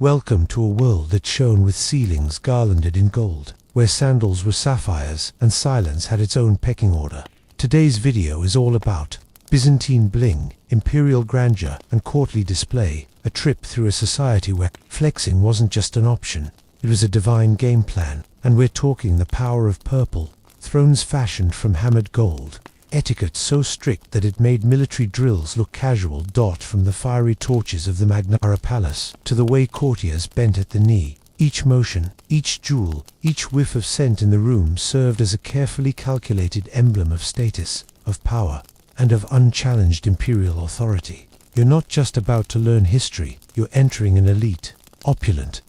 Welcome to a world that shone with ceilings garlanded in gold, where sandals were sapphires and silence had its own pecking order. Today's video is all about Byzantine bling, imperial grandeur and courtly display, a trip through a society where flexing wasn't just an option, it was a divine game plan. And we're talking the power of purple, thrones fashioned from hammered gold, etiquette so strict that it made military drills look casual. From the fiery torches of the Magna Carta Palace to the way courtiers bent at the knee, each motion, each jewel, each whiff of scent in the room served as a carefully calculated emblem of status, of power, and of unchallenged imperial authority. You're not just about to learn history, you're entering an elite, opulent,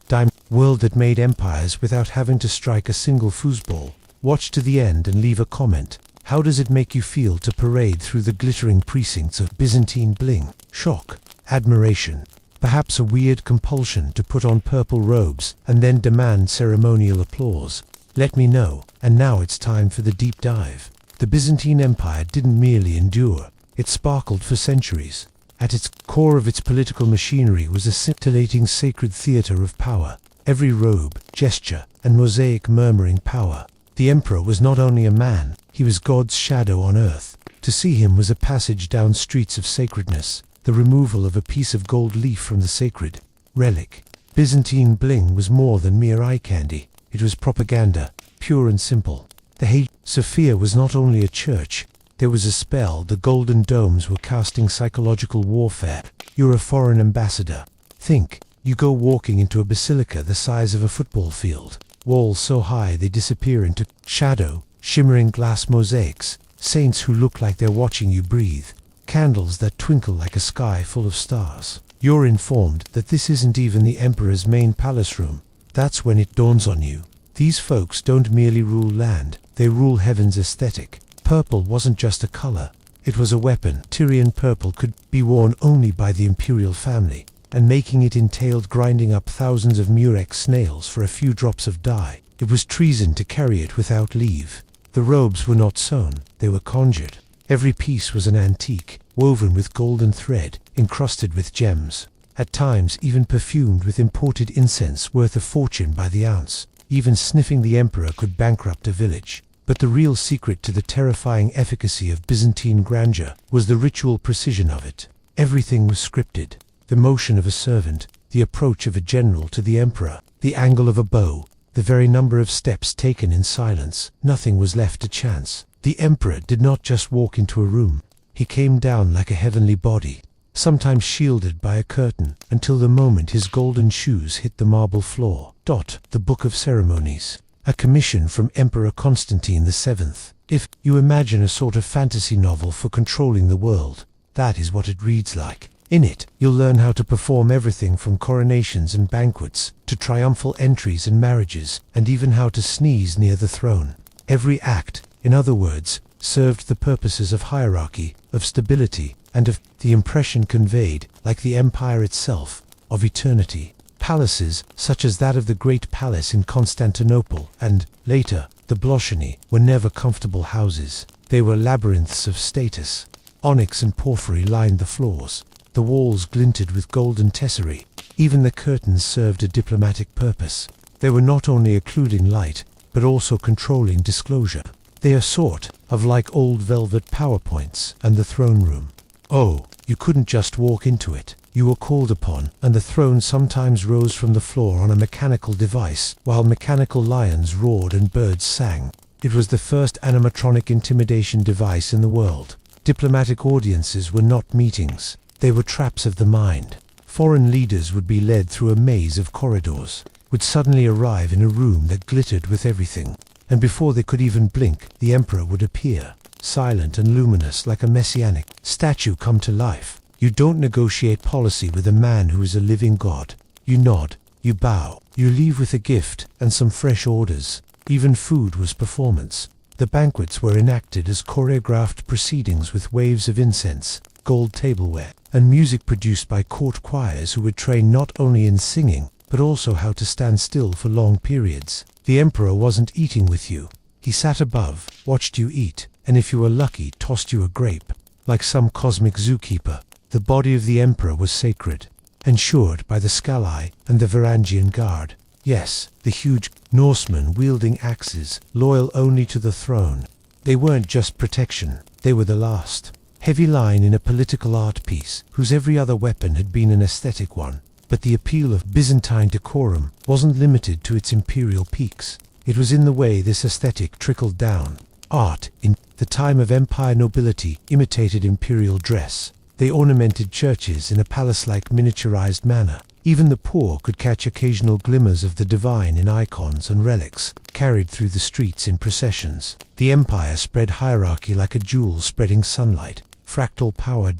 world that made empires without having to strike a single foosball. Watch to the end and leave a comment. How does it make you feel to parade through the glittering precincts of Byzantine bling? Shock, admiration, perhaps a weird compulsion to put on purple robes and then demand ceremonial applause? Let me know. And now it's time for the deep dive. The Byzantine Empire didn't merely endure, it sparkled for centuries. At its core of its political machinery was a scintillating sacred theater of power, every robe, gesture, and mosaic murmuring power. The emperor was not only a man, he was God's shadow on earth. To see him was a passage down streets of sacredness, the removal of a piece of gold leaf from the sacred relic. Byzantine bling was more than mere eye candy, it was propaganda, pure and simple. The Hagia Sophia was not only a church, there was a spell. The golden domes were casting psychological warfare. You're a foreign ambassador. Think, you go walking into a basilica the size of a football field. Walls so high they disappear into shadow, shimmering glass mosaics, saints who look like they're watching you breathe, candles that twinkle like a sky full of stars. You're informed that this isn't even the emperor's main palace room. That's when it dawns on you. These folks don't merely rule land, they rule heaven's aesthetic. Purple wasn't just a color, it was a weapon. Tyrian purple could be worn only by the imperial family, and making it entailed grinding up thousands of murex snails for a few drops of dye. It was treason to carry it without leave. The robes were not sewn, they were conjured. Every piece was an antique, woven with golden thread, encrusted with gems, at times even perfumed with imported incense worth a fortune by the ounce. Even sniffing the emperor could bankrupt a village. But the real secret to the terrifying efficacy of Byzantine grandeur was the ritual precision of it. Everything was scripted. The motion of a servant, the approach of a general to the emperor, the angle of a bow, the very number of steps taken in silence. Nothing was left to chance. The emperor did not just walk into a room. He came down like a heavenly body, sometimes shielded by a curtain, until the moment his golden shoes hit the marble floor. The Book of Ceremonies. A commission from Emperor Constantine VII. If you imagine a sort of fantasy novel for controlling the world, that is what it reads like. In it, you'll learn how to perform everything from coronations and banquets to triumphal entries and marriages, and even how to sneeze near the throne. Every act, in other words, served the purposes of hierarchy, of stability, and of the impression conveyed, like the empire itself, of eternity. Palaces, such as that of the Great Palace in Constantinople, and, later, the Bloshany, were never comfortable houses. They were labyrinths of status. Onyx and porphyry lined the floors. The walls glinted with golden tesserae. Even the curtains served a diplomatic purpose. They were not only occluding light, but also controlling disclosure. They are sort of like old velvet PowerPoints. And the throne room. Oh, you couldn't just walk into it. You were called upon, and the throne sometimes rose from the floor on a mechanical device, while mechanical lions roared and birds sang. It was the first animatronic intimidation device in the world. Diplomatic audiences were not meetings, they were traps of the mind. Foreign leaders would be led through a maze of corridors, would suddenly arrive in a room that glittered with everything, and before they could even blink, the emperor would appear, silent and luminous like a messianic statue come to life. You don't negotiate policy with a man who is a living god. You nod, you bow, you leave with a gift and some fresh orders. Even food was performance. The banquets were enacted as choreographed proceedings with waves of incense, gold tableware, and music produced by court choirs who were trained not only in singing, but also how to stand still for long periods. The emperor wasn't eating with you. He sat above, watched you eat, and if you were lucky, tossed you a grape. Like some cosmic zookeeper, the body of the emperor was sacred. ensured by the Scalae and the Varangian Guard. Yes, the huge Norsemen wielding axes, loyal only to the throne. They weren't just protection, they were the last heavy line in a political art piece, whose every other weapon had been an aesthetic one. But the appeal of Byzantine decorum wasn't limited to its imperial peaks. It was in the way this aesthetic trickled down. Art, in the time of empire nobility, imitated imperial dress. They ornamented churches in a palace-like miniaturized manner. Even the poor could catch occasional glimmers of the divine in icons and relics, carried through the streets in processions. The empire spread hierarchy like a jewel spreading sunlight, fractal power.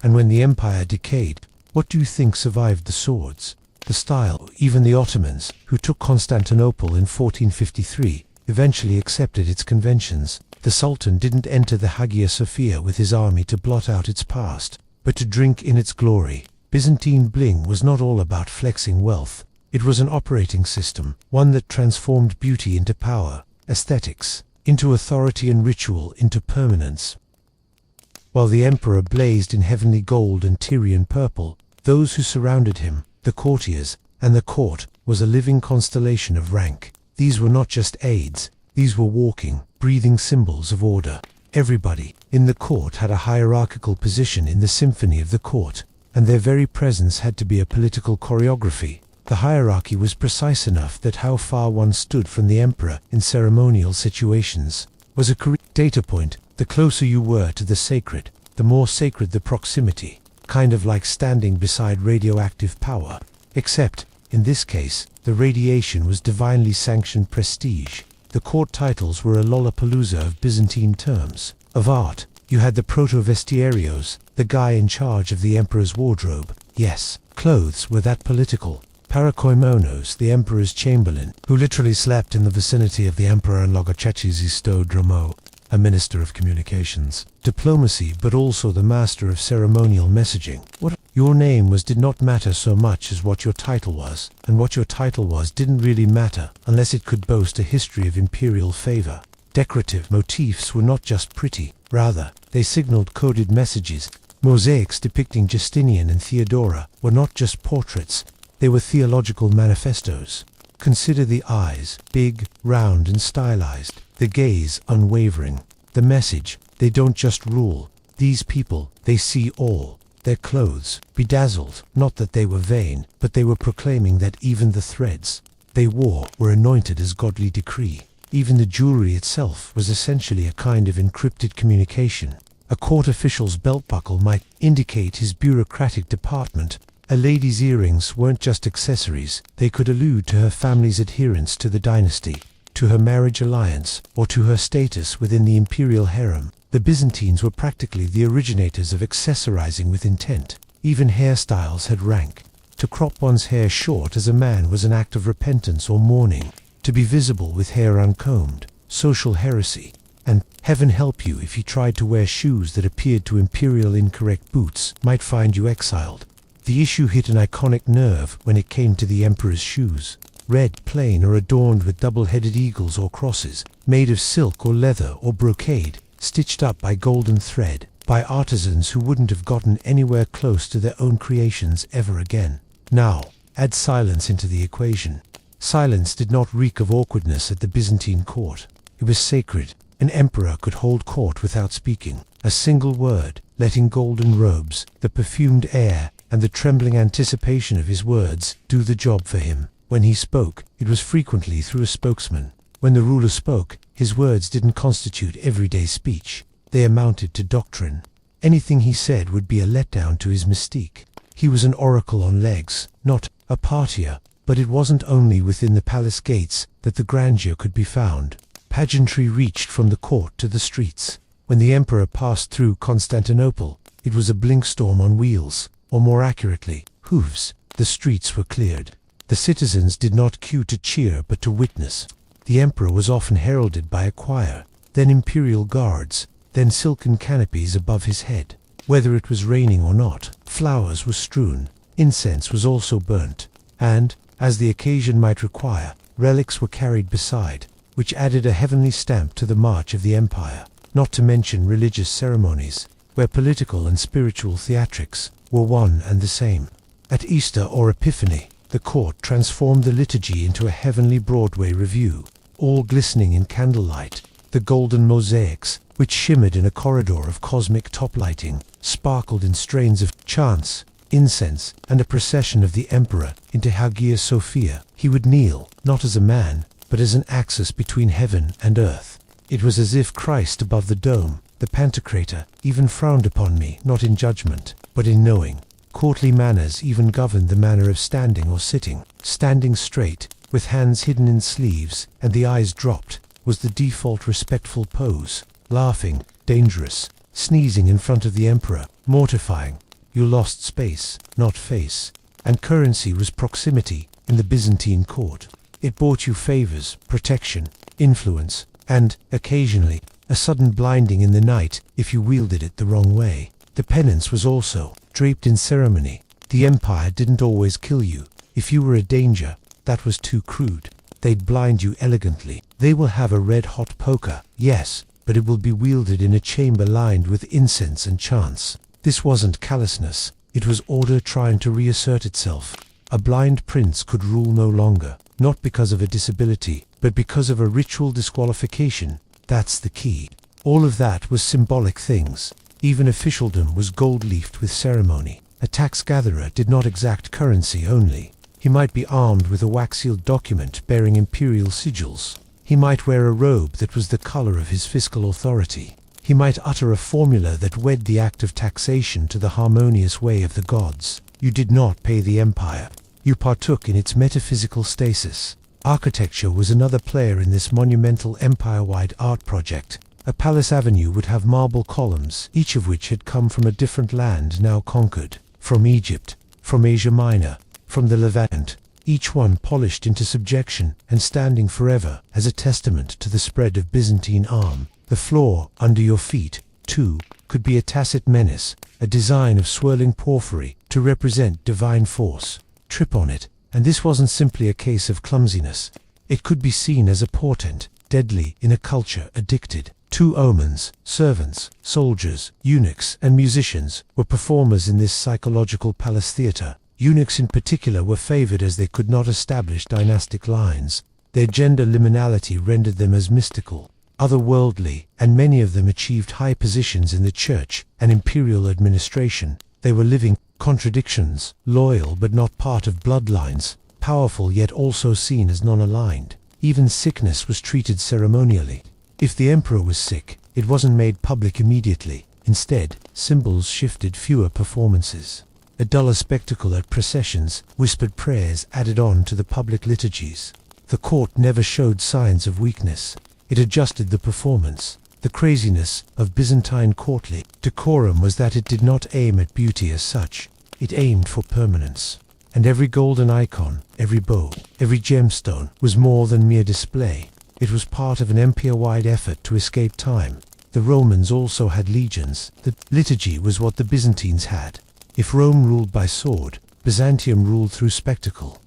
And when the empire decayed, what do you think survived the swords? The style. Even the Ottomans, who took Constantinople in 1453, eventually accepted its conventions. The Sultan didn't enter the Hagia Sophia with his army to blot out its past, but to drink in its glory. Byzantine bling was not all about flexing wealth. It was an operating system, one that transformed beauty into power, aesthetics into authority, and ritual into permanence. While the emperor blazed in heavenly gold and Tyrian purple, those who surrounded him, the courtiers, and the court, was a living constellation of rank. These were not just aides, these were walking, breathing symbols of order. Everybody in the court had a hierarchical position in the symphony of the court, and their very presence had to be a political choreography. The hierarchy was precise enough that how far one stood from the emperor in ceremonial situations was a correct data point. The closer you were to the sacred, the more sacred the proximity, kind of like standing beside radioactive power. Except, in this case, the radiation was divinely sanctioned prestige. The court titles were a lollapalooza of Byzantine terms. Of art, you had the proto-vestiarios, the guy in charge of the emperor's wardrobe. Yes, clothes were that political. Parakoimonos, the emperor's chamberlain, who literally slept in the vicinity of the emperor, and Logachechisisto, a minister of communications. Diplomacy, but also the master of ceremonial messaging. What your name was did not matter so much as what your title was, and what your title was didn't really matter unless it could boast a history of imperial favor. Decorative motifs were not just pretty, rather, they signaled coded messages. Mosaics depicting Justinian and Theodora were not just portraits, they were theological manifestos. Consider the eyes, big, round and stylized, the gaze unwavering. The message, they don't just rule. These people, they see all. Their clothes, bedazzled, not that they were vain, but they were proclaiming that even the threads they wore were anointed as godly decree. Even the jewelry itself was essentially a kind of encrypted communication. A court official's belt buckle might indicate his bureaucratic department. A lady's earrings weren't just accessories, they could allude to her family's adherence to the dynasty, to her marriage alliance, or to her status within the imperial harem. The Byzantines were practically the originators of accessorizing with intent. Even hairstyles had rank. To crop one's hair short as a man was an act of repentance or mourning. To be visible with hair uncombed, social heresy. And heaven help you if you tried to wear shoes that appeared to imperial incorrect boots, might find you exiled. The issue hit an iconic nerve when it came to the emperor's shoes. Red, plain, or adorned with double-headed eagles or crosses, made of silk or leather or brocade, stitched up by golden thread, by artisans who wouldn't have gotten anywhere close to their own creations ever again. Now, add silence into the equation. Silence did not reek of awkwardness at the Byzantine court. It was sacred. An emperor could hold court without speaking. A single word, letting golden robes, the perfumed air, and the trembling anticipation of his words do the job for him. When he spoke, it was frequently through a spokesman. When the ruler spoke, his words didn't constitute everyday speech. They amounted to doctrine. Anything he said would be a letdown to his mystique. He was an oracle on legs, not a partier. But it wasn't only within the palace gates that the grandeur could be found. Pageantry reached from the court to the streets. When the emperor passed through Constantinople, it was a blink storm on wheels, or more accurately, hooves. The streets were cleared. The citizens did not queue to cheer but to witness. The emperor was often heralded by a choir, then imperial guards, then silken canopies above his head. Whether it was raining or not, flowers were strewn, incense was also burnt, and, as the occasion might require, relics were carried beside, which added a heavenly stamp to the march of the empire, not to mention religious ceremonies, where political and spiritual theatrics were one and the same. At Easter or Epiphany, the court transformed the liturgy into a heavenly Broadway revue, all glistening in candlelight. The golden mosaics, which shimmered in a corridor of cosmic top-lighting, sparkled in strains of chants, incense, and a procession of the emperor into Hagia Sophia. He would kneel, not as a man, but as an axis between heaven and earth. It was as if Christ above the dome, the Pantocrator, even frowned upon me, not in judgment, but in knowing. Courtly manners even governed the manner of standing or sitting. Standing straight, with hands hidden in sleeves and the eyes dropped, was the default respectful pose. Laughing, dangerous. Sneezing in front of the emperor, mortifying. You lost space, not face. And currency was proximity in the Byzantine court. It bought you favors, protection, influence, and, occasionally, a sudden blinding in the night if you wielded it the wrong way. The penance was also draped in ceremony. The empire didn't always kill you. If you were a danger, that was too crude. They'd blind you elegantly. They will have a red-hot poker, yes, but it will be wielded in a chamber lined with incense and chants. This wasn't callousness, it was order trying to reassert itself. A blind prince could rule no longer, not because of a disability, but because of a ritual disqualification. That's the key. All of that was symbolic things. Even officialdom was gold-leafed with ceremony. A tax-gatherer did not exact currency only. He might be armed with a wax-sealed document bearing imperial sigils. He might wear a robe that was the color of his fiscal authority. He might utter a formula that wed the act of taxation to the harmonious way of the gods. You did not pay the empire. You partook in its metaphysical stasis. Architecture was another player in this monumental empire-wide art project. A palace avenue would have marble columns, each of which had come from a different land now conquered. From Egypt, from Asia Minor, from the Levant, each one polished into subjection and standing forever as a testament to the spread of Byzantine arm. The floor, under your feet, too, could be a tacit menace, a design of swirling porphyry to represent divine force. Trip on it, and this wasn't simply a case of clumsiness. It could be seen as a portent, deadly in a culture addicted. Two omens, servants, soldiers, eunuchs, and musicians were performers in this psychological palace theater. Eunuchs in particular were favored as they could not establish dynastic lines. Their gender liminality rendered them as mystical, otherworldly, and many of them achieved high positions in the church and imperial administration. They were living contradictions, loyal but not part of bloodlines, powerful yet also seen as non-aligned. Even sickness was treated ceremonially. If the emperor was sick, it wasn't made public immediately. Instead, symbols shifted fewer performances. A duller spectacle at processions, whispered prayers added on to the public liturgies. The court never showed signs of weakness. It adjusted the performance. The craziness of Byzantine courtly decorum was that it did not aim at beauty as such. It aimed for permanence. And every golden icon, every bow, every gemstone was more than mere display. It was part of an empire-wide effort to escape time. The Romans also had legions. The liturgy was what the Byzantines had. If Rome ruled by sword, Byzantium ruled through spectacle.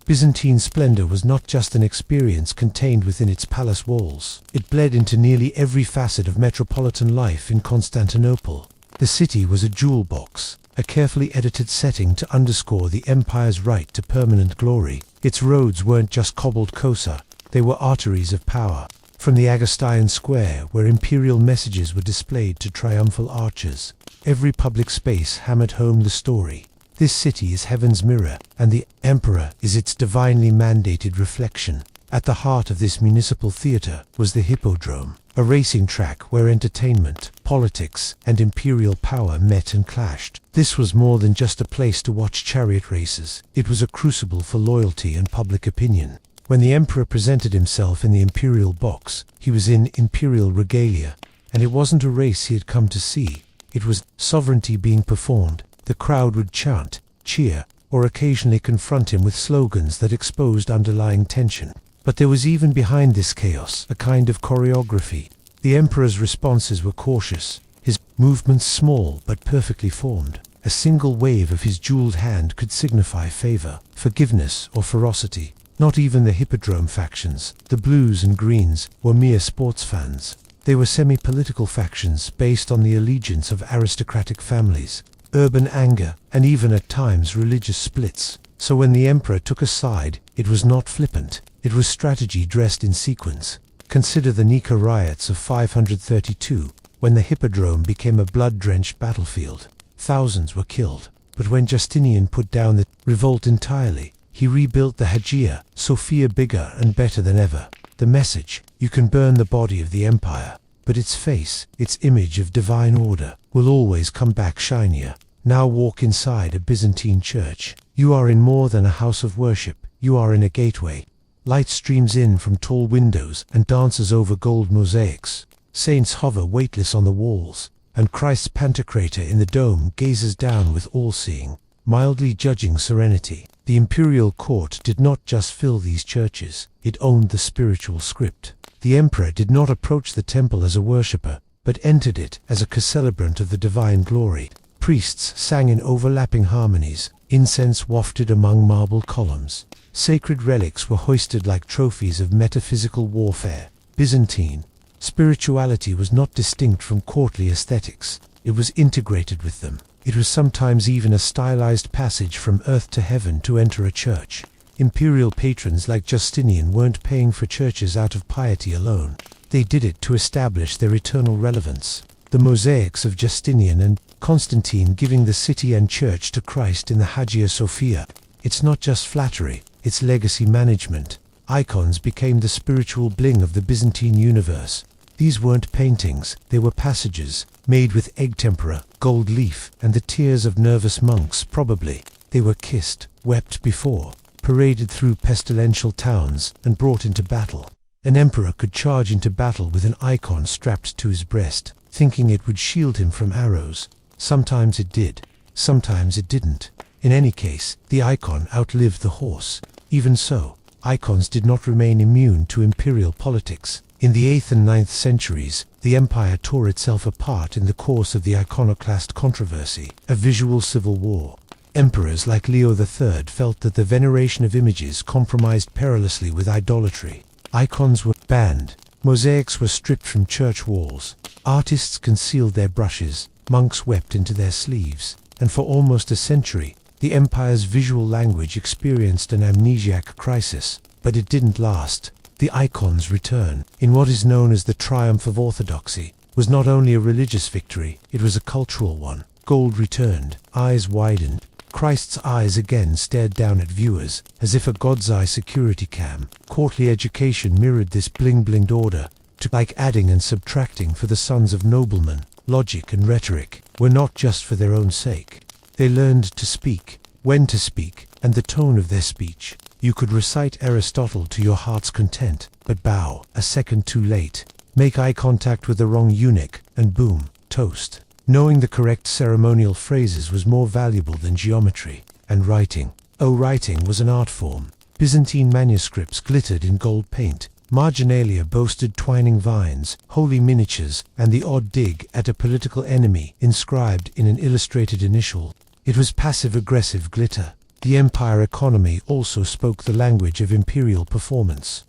Byzantine splendor was not just an experience contained within its palace walls. It bled into nearly every facet of metropolitan life in Constantinople. The city was a jewel box, a carefully edited setting to underscore the empire's right to permanent glory. Its roads weren't just cobbled cosa, they were arteries of power. From the Augustine Square, where imperial messages were displayed to triumphal arches, every public space hammered home the story. This city is heaven's mirror, and the emperor is its divinely mandated reflection. At the heart of this municipal theater was the hippodrome, a racing track where entertainment, politics, and imperial power met and clashed. This was more than just a place to watch chariot races. It was a crucible for loyalty and public opinion. When the emperor presented himself in the imperial box, he was in imperial regalia, and it wasn't a race he had come to see. It was sovereignty being performed. The crowd would chant, cheer, or occasionally confront him with slogans that exposed underlying tension. But there was even behind this chaos a kind of choreography. The emperor's responses were cautious, his movements small but perfectly formed. A single wave of his jeweled hand could signify favor, forgiveness, or ferocity. Not even the hippodrome factions, the blues and greens, were mere sports fans. They were semi-political factions based on the allegiance of aristocratic families. urban anger, and even at times religious splits. So when the emperor took a side, it was not flippant. It was strategy dressed in sequence. Consider the Nika riots of 532, when the hippodrome became a blood-drenched battlefield. Thousands were killed. But when Justinian put down the revolt entirely, he rebuilt the Hagia Sophia bigger and better than ever. The message: you can burn the body of the empire, but its face, its image of divine order, will always come back shinier. Now walk inside a Byzantine church. You are in more than a house of worship, you are in a gateway. Light streams in from tall windows and dances over gold mosaics. Saints hover weightless on the walls, and Christ's Pantocrator in the dome gazes down with all-seeing, mildly judging serenity. The imperial court did not just fill these churches, it owned the spiritual script. The emperor did not approach the temple as a worshipper, but entered it as a co-celebrant of the divine glory. Priests sang in overlapping harmonies, incense wafted among marble columns. Sacred relics were hoisted like trophies of metaphysical warfare. Byzantine spirituality was not distinct from courtly aesthetics, it was integrated with them. It was sometimes even a stylized passage from earth to heaven to enter a church. Imperial patrons like Justinian weren't paying for churches out of piety alone. They did it to establish their eternal relevance. The mosaics of Justinian and Constantine giving the city and church to Christ in the Hagia Sophia. It's not just flattery, it's legacy management. Icons became the spiritual bling of the Byzantine universe. These weren't paintings, they were passages, made with egg tempera, gold leaf, and the tears of nervous monks probably. They were kissed, wept before, paraded through pestilential towns, and brought into battle. An emperor could charge into battle with an icon strapped to his breast, thinking it would shield him from arrows. Sometimes it did, sometimes it didn't. In any case, the icon outlived the horse. Even so, icons did not remain immune to imperial politics. In the 8th and 9th centuries, the empire tore itself apart in the course of the iconoclast controversy, a visual civil war. Emperors like Leo III felt that the veneration of images compromised perilously with idolatry. Icons were banned, mosaics were stripped from church walls, artists concealed their brushes, monks wept into their sleeves, and for almost a century, the empire's visual language experienced an amnesiac crisis. But it didn't last. The icon's return, in what is known as the triumph of orthodoxy, was not only a religious victory, it was a cultural one. Gold returned, eyes widened. Christ's eyes again stared down at viewers, as if a God's eye security cam. Courtly education mirrored this bling-blinged order, like adding and subtracting for the sons of noblemen. Logic and rhetoric were not just for their own sake. They learned to speak, when to speak, and the tone of their speech. You could recite Aristotle to your heart's content, but bow a second too late. Make eye contact with the wrong eunuch, and boom, toast. Knowing the correct ceremonial phrases was more valuable than geometry. And writing. Oh, writing was an art form. Byzantine manuscripts glittered in gold paint. Marginalia boasted twining vines, holy miniatures, and the odd dig at a political enemy inscribed in an illustrated initial. It was passive-aggressive glitter. The empire economy also spoke the language of imperial performance.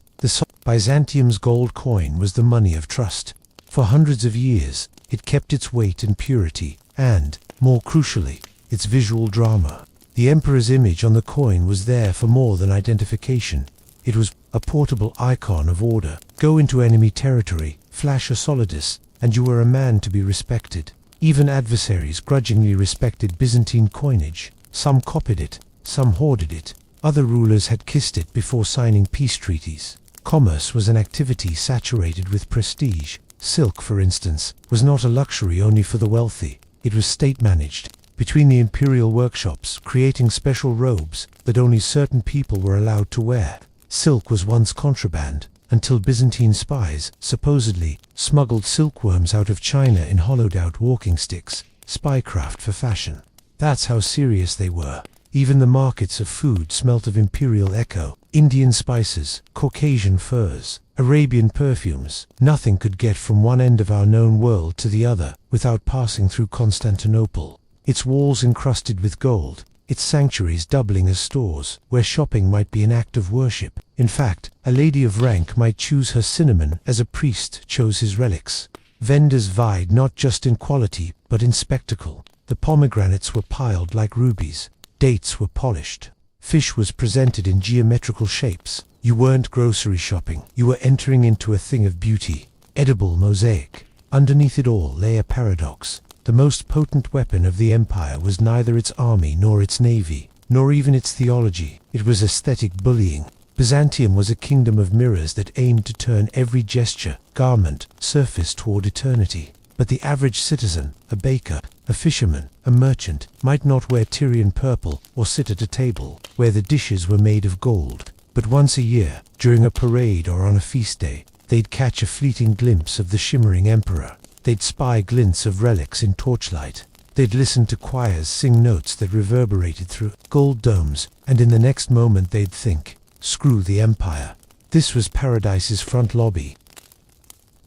Byzantium's gold coin was the money of trust. For hundreds of years, it kept its weight and purity, and, more crucially, its visual drama. The emperor's image on the coin was there for more than identification. It was a portable icon of order. Go into enemy territory, flash a solidus, and you were a man to be respected. Even adversaries grudgingly respected Byzantine coinage. Some copied it, some hoarded it. Other rulers had kissed it before signing peace treaties. Commerce was an activity saturated with prestige. Silk, for instance, was not a luxury only for the wealthy. It was state-managed. Between the imperial workshops, creating special robes that only certain people were allowed to wear. Silk was once contraband, until Byzantine spies, supposedly, smuggled silkworms out of China in hollowed-out walking sticks. Spycraft for fashion. That's how serious they were. Even the markets of food smelt of imperial echo. Indian spices, Caucasian furs, Arabian perfumes. Nothing could get from one end of our known world to the other without passing through Constantinople. Its walls encrusted with gold, its sanctuaries doubling as stores, where shopping might be an act of worship. In fact, a lady of rank might choose her cinnamon as a priest chose his relics. Vendors vied not just in quality, but in spectacle. The The pomegranates were piled like rubies. Dates were polished. Fish was presented in geometrical shapes. You weren't grocery shopping. You were entering into a thing of beauty. Edible mosaic. Underneath it all lay a paradox. The most potent weapon of the empire was neither its army nor its navy, nor even its theology. It was aesthetic bullying. Byzantium was a kingdom of mirrors that aimed to turn every gesture, garment, surface toward eternity. But the average citizen, a baker, a fisherman, a merchant, might not wear Tyrian purple or sit at a table where the dishes were made of gold. But once a year, during a parade or on a feast day, they'd catch a fleeting glimpse of the shimmering emperor. They'd spy glints of relics in torchlight. They'd listen to choirs sing notes that reverberated through gold domes, and in the next moment they'd think, "Screw the empire." This was Paradise's front lobby.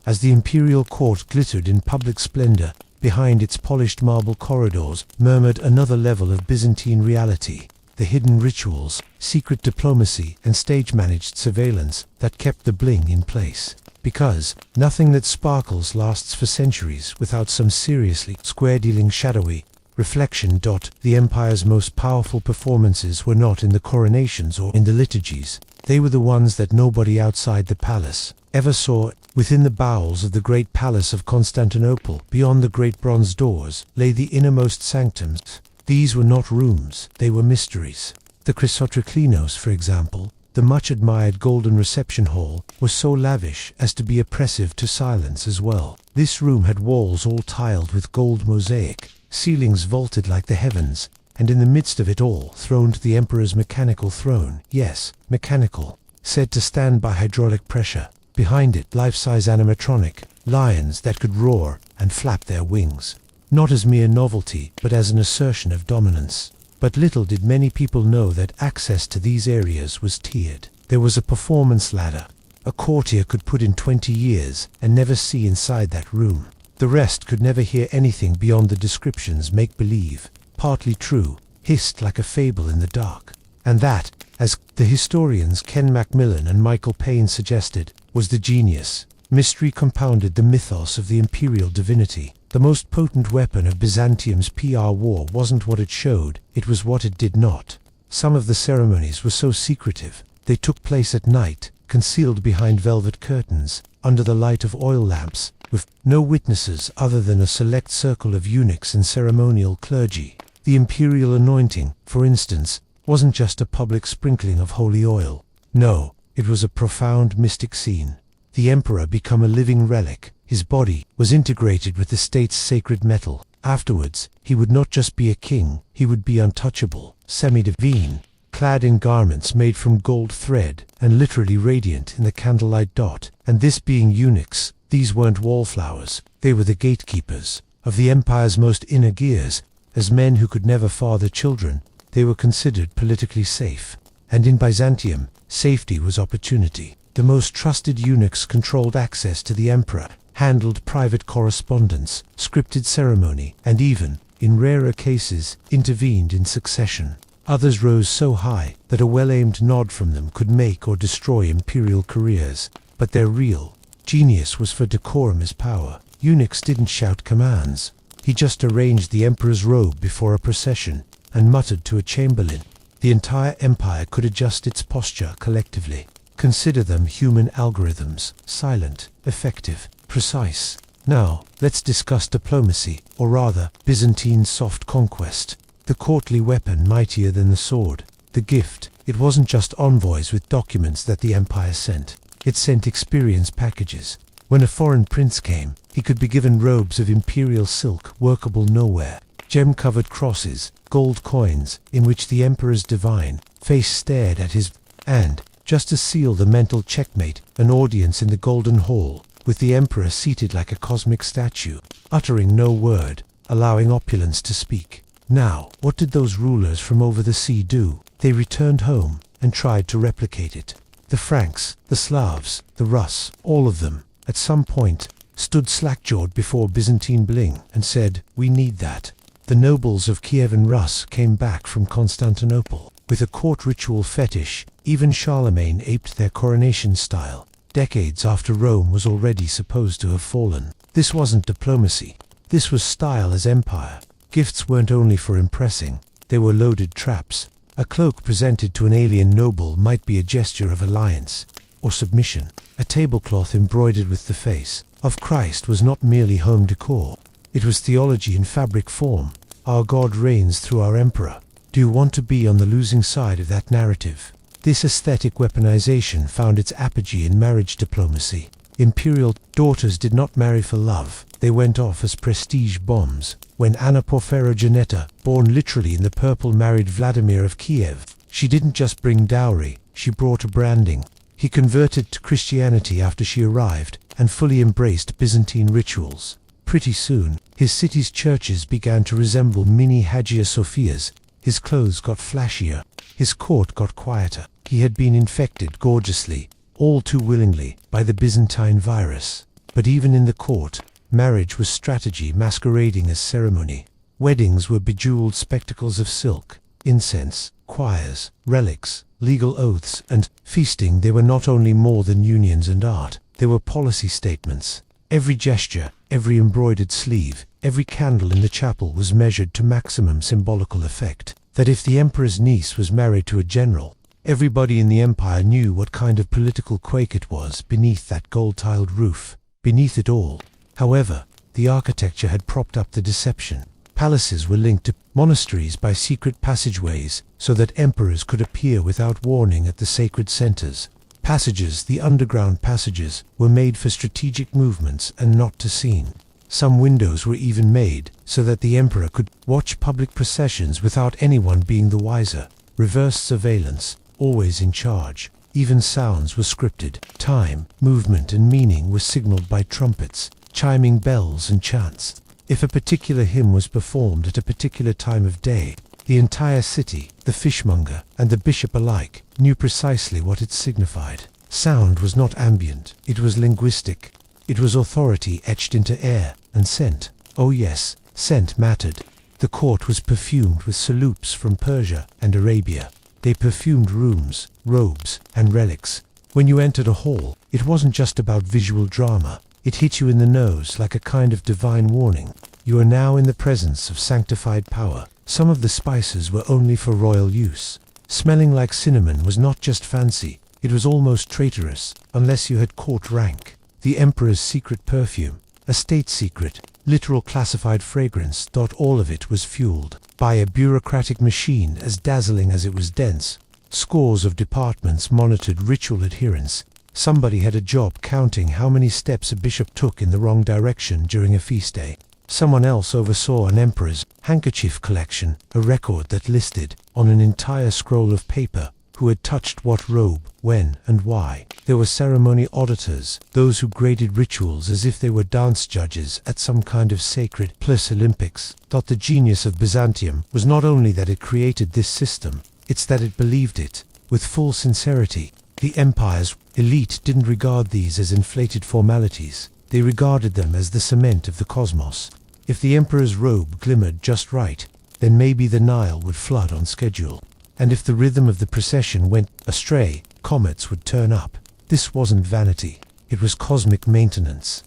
As the imperial court glittered in public splendor, behind its polished marble corridors murmured another level of Byzantine reality. The hidden rituals, secret diplomacy, and stage-managed surveillance that kept the bling in place. Because nothing that sparkles lasts for centuries without some seriously square-dealing shadowy reflection. The empire's most powerful performances were not in the coronations or in the liturgies. They were the ones that nobody outside the palace ever saw. Within the bowels of the great palace of Constantinople, beyond the great bronze doors, lay the innermost sanctums. These were not rooms, they were mysteries. The Chrysotriklinos, for example, the much-admired golden reception hall, was so lavish as to be oppressive to silence as well. This room had walls all tiled with gold mosaic, ceilings vaulted like the heavens, and in the midst of it all throned the emperor's mechanical throne. Yes, mechanical, said to stand by hydraulic pressure. Behind it, life-size animatronic lions that could roar and flap their wings. Not as mere novelty, but as an assertion of dominance. But little did many people know that access to these areas was tiered. There was a performance ladder. A courtier could put in 20 years and never see inside that room. The rest could never hear anything beyond the descriptions make-believe, partly true, hissed like a fable in the dark. And that, as the historians Ken Macmillan and Michael Payne suggested, was the genius. Mystery compounded the mythos of the imperial divinity. The most potent weapon of Byzantium's PR war wasn't what it showed, it was what it did not. Some of the ceremonies were so secretive. They took place at night, concealed behind velvet curtains, under the light of oil lamps, with no witnesses other than a select circle of eunuchs and ceremonial clergy. The imperial anointing, for instance, wasn't just a public sprinkling of holy oil. No, it was a profound mystic scene. The emperor became a living relic. His body was integrated with the state's sacred metal. Afterwards, he would not just be a king, he would be untouchable, semi-divine, clad in garments made from gold thread and literally radiant in the candlelight. And this being eunuchs, these weren't wallflowers, they were the gatekeepers of the empire's most inner gears. As men who could never father children, they were considered politically safe. And in Byzantium, safety was opportunity. The most trusted eunuchs controlled access to the emperor, handled private correspondence, scripted ceremony, and even, in rarer cases, intervened in succession. Others rose so high that a well-aimed nod from them could make or destroy imperial careers. But their real genius was for decorum as power. Eunuchs didn't shout commands. He just arranged the emperor's robe before a procession and muttered to a chamberlain. The entire empire could adjust its posture collectively. Consider them human algorithms, silent, effective, precise. Now, let's discuss diplomacy, or rather, Byzantine soft conquest. The courtly weapon mightier than the sword. The gift, it wasn't just envoys with documents that the empire sent. It sent experience packages. When a foreign prince came, he could be given robes of imperial silk workable nowhere, gem-covered crosses, gold coins, in which the emperor's divine face stared at his, and, just to seal the mental checkmate, an audience in the Golden Hall, with the emperor seated like a cosmic statue, uttering no word, allowing opulence to speak. Now, what did those rulers from over the sea do? They returned home and tried to replicate it. The Franks, the Slavs, the Rus, all of them, at some point, stood slack-jawed before Byzantine Bling and said, "We need that." The nobles of Kiev and Rus came back from Constantinople with a court ritual fetish. Even Charlemagne aped their coronation style, decades after Rome was already supposed to have fallen. This wasn't diplomacy. This was style as empire. Gifts weren't only for impressing, they were loaded traps. A cloak presented to an alien noble might be a gesture of alliance or submission. A tablecloth embroidered with the face of Christ was not merely home decor. It was theology in fabric form. Our God reigns through our emperor. Do you want to be on the losing side of that narrative? This aesthetic weaponization found its apogee in marriage diplomacy. Imperial daughters did not marry for love. They went off as prestige bombs. When Anna Porphyrogenita, born literally in the purple, married Vladimir of Kiev, she didn't just bring dowry, she brought a branding. He converted to Christianity after she arrived and fully embraced Byzantine rituals. Pretty soon, his city's churches began to resemble mini Hagia Sophias. His clothes got flashier. His court got quieter. He had been infected gorgeously, all too willingly, by the Byzantine virus. But even in the court, marriage was strategy masquerading as ceremony. Weddings were bejeweled spectacles of silk, incense, choirs, relics, legal oaths, and feasting. They were not only more than unions and art, they were policy statements. Every gesture, every embroidered sleeve, every candle in the chapel was measured to maximum symbolical effect. That if the emperor's niece was married to a general, everybody in the empire knew what kind of political quake it was beneath that gold-tiled roof. Beneath it all, however, the architecture had propped up the deception. Palaces were linked to monasteries by secret passageways so that emperors could appear without warning at the sacred centers. Passages, the underground passages, were made for strategic movements and not to seen. Some windows were even made so that the emperor could watch public processions without anyone being the wiser. Reverse surveillance, always in charge. Even sounds were scripted. Time, movement, and meaning were signaled by trumpets, chiming bells, and chants. If a particular hymn was performed at a particular time of day, the entire city, the fishmonger, and the bishop alike, knew precisely what it signified. Sound was not ambient, it was linguistic. It was authority etched into air, and scent. Oh yes, scent mattered. The court was perfumed with saloops from Persia and Arabia. They perfumed rooms, robes, and relics. When you entered a hall, it wasn't just about visual drama. It hit you in the nose like a kind of divine warning. You are now in the presence of sanctified power. Some of the spices were only for royal use. Smelling like cinnamon was not just fancy, it was almost traitorous, unless you had court rank. The emperor's secret perfume, a state secret, literal classified fragrance. All of it was fueled by a bureaucratic machine as dazzling as it was dense. Scores of departments monitored ritual adherence. Somebody had a job counting how many steps a bishop took in the wrong direction during a feast day. Someone else oversaw an emperor's handkerchief collection, a record that listed, on an entire scroll of paper, who had touched what robe, when, and why. There were ceremony auditors, those who graded rituals as if they were dance judges at some kind of sacred plus Olympics. The genius of Byzantium was not only that it created this system, it's that it believed it, with full sincerity. The empire's elite didn't regard these as inflated formalities. They regarded them as the cement of the cosmos. If the emperor's robe glimmered just right, then maybe the Nile would flood on schedule. And if the rhythm of the procession went astray, comets would turn up. This wasn't vanity, it was cosmic maintenance.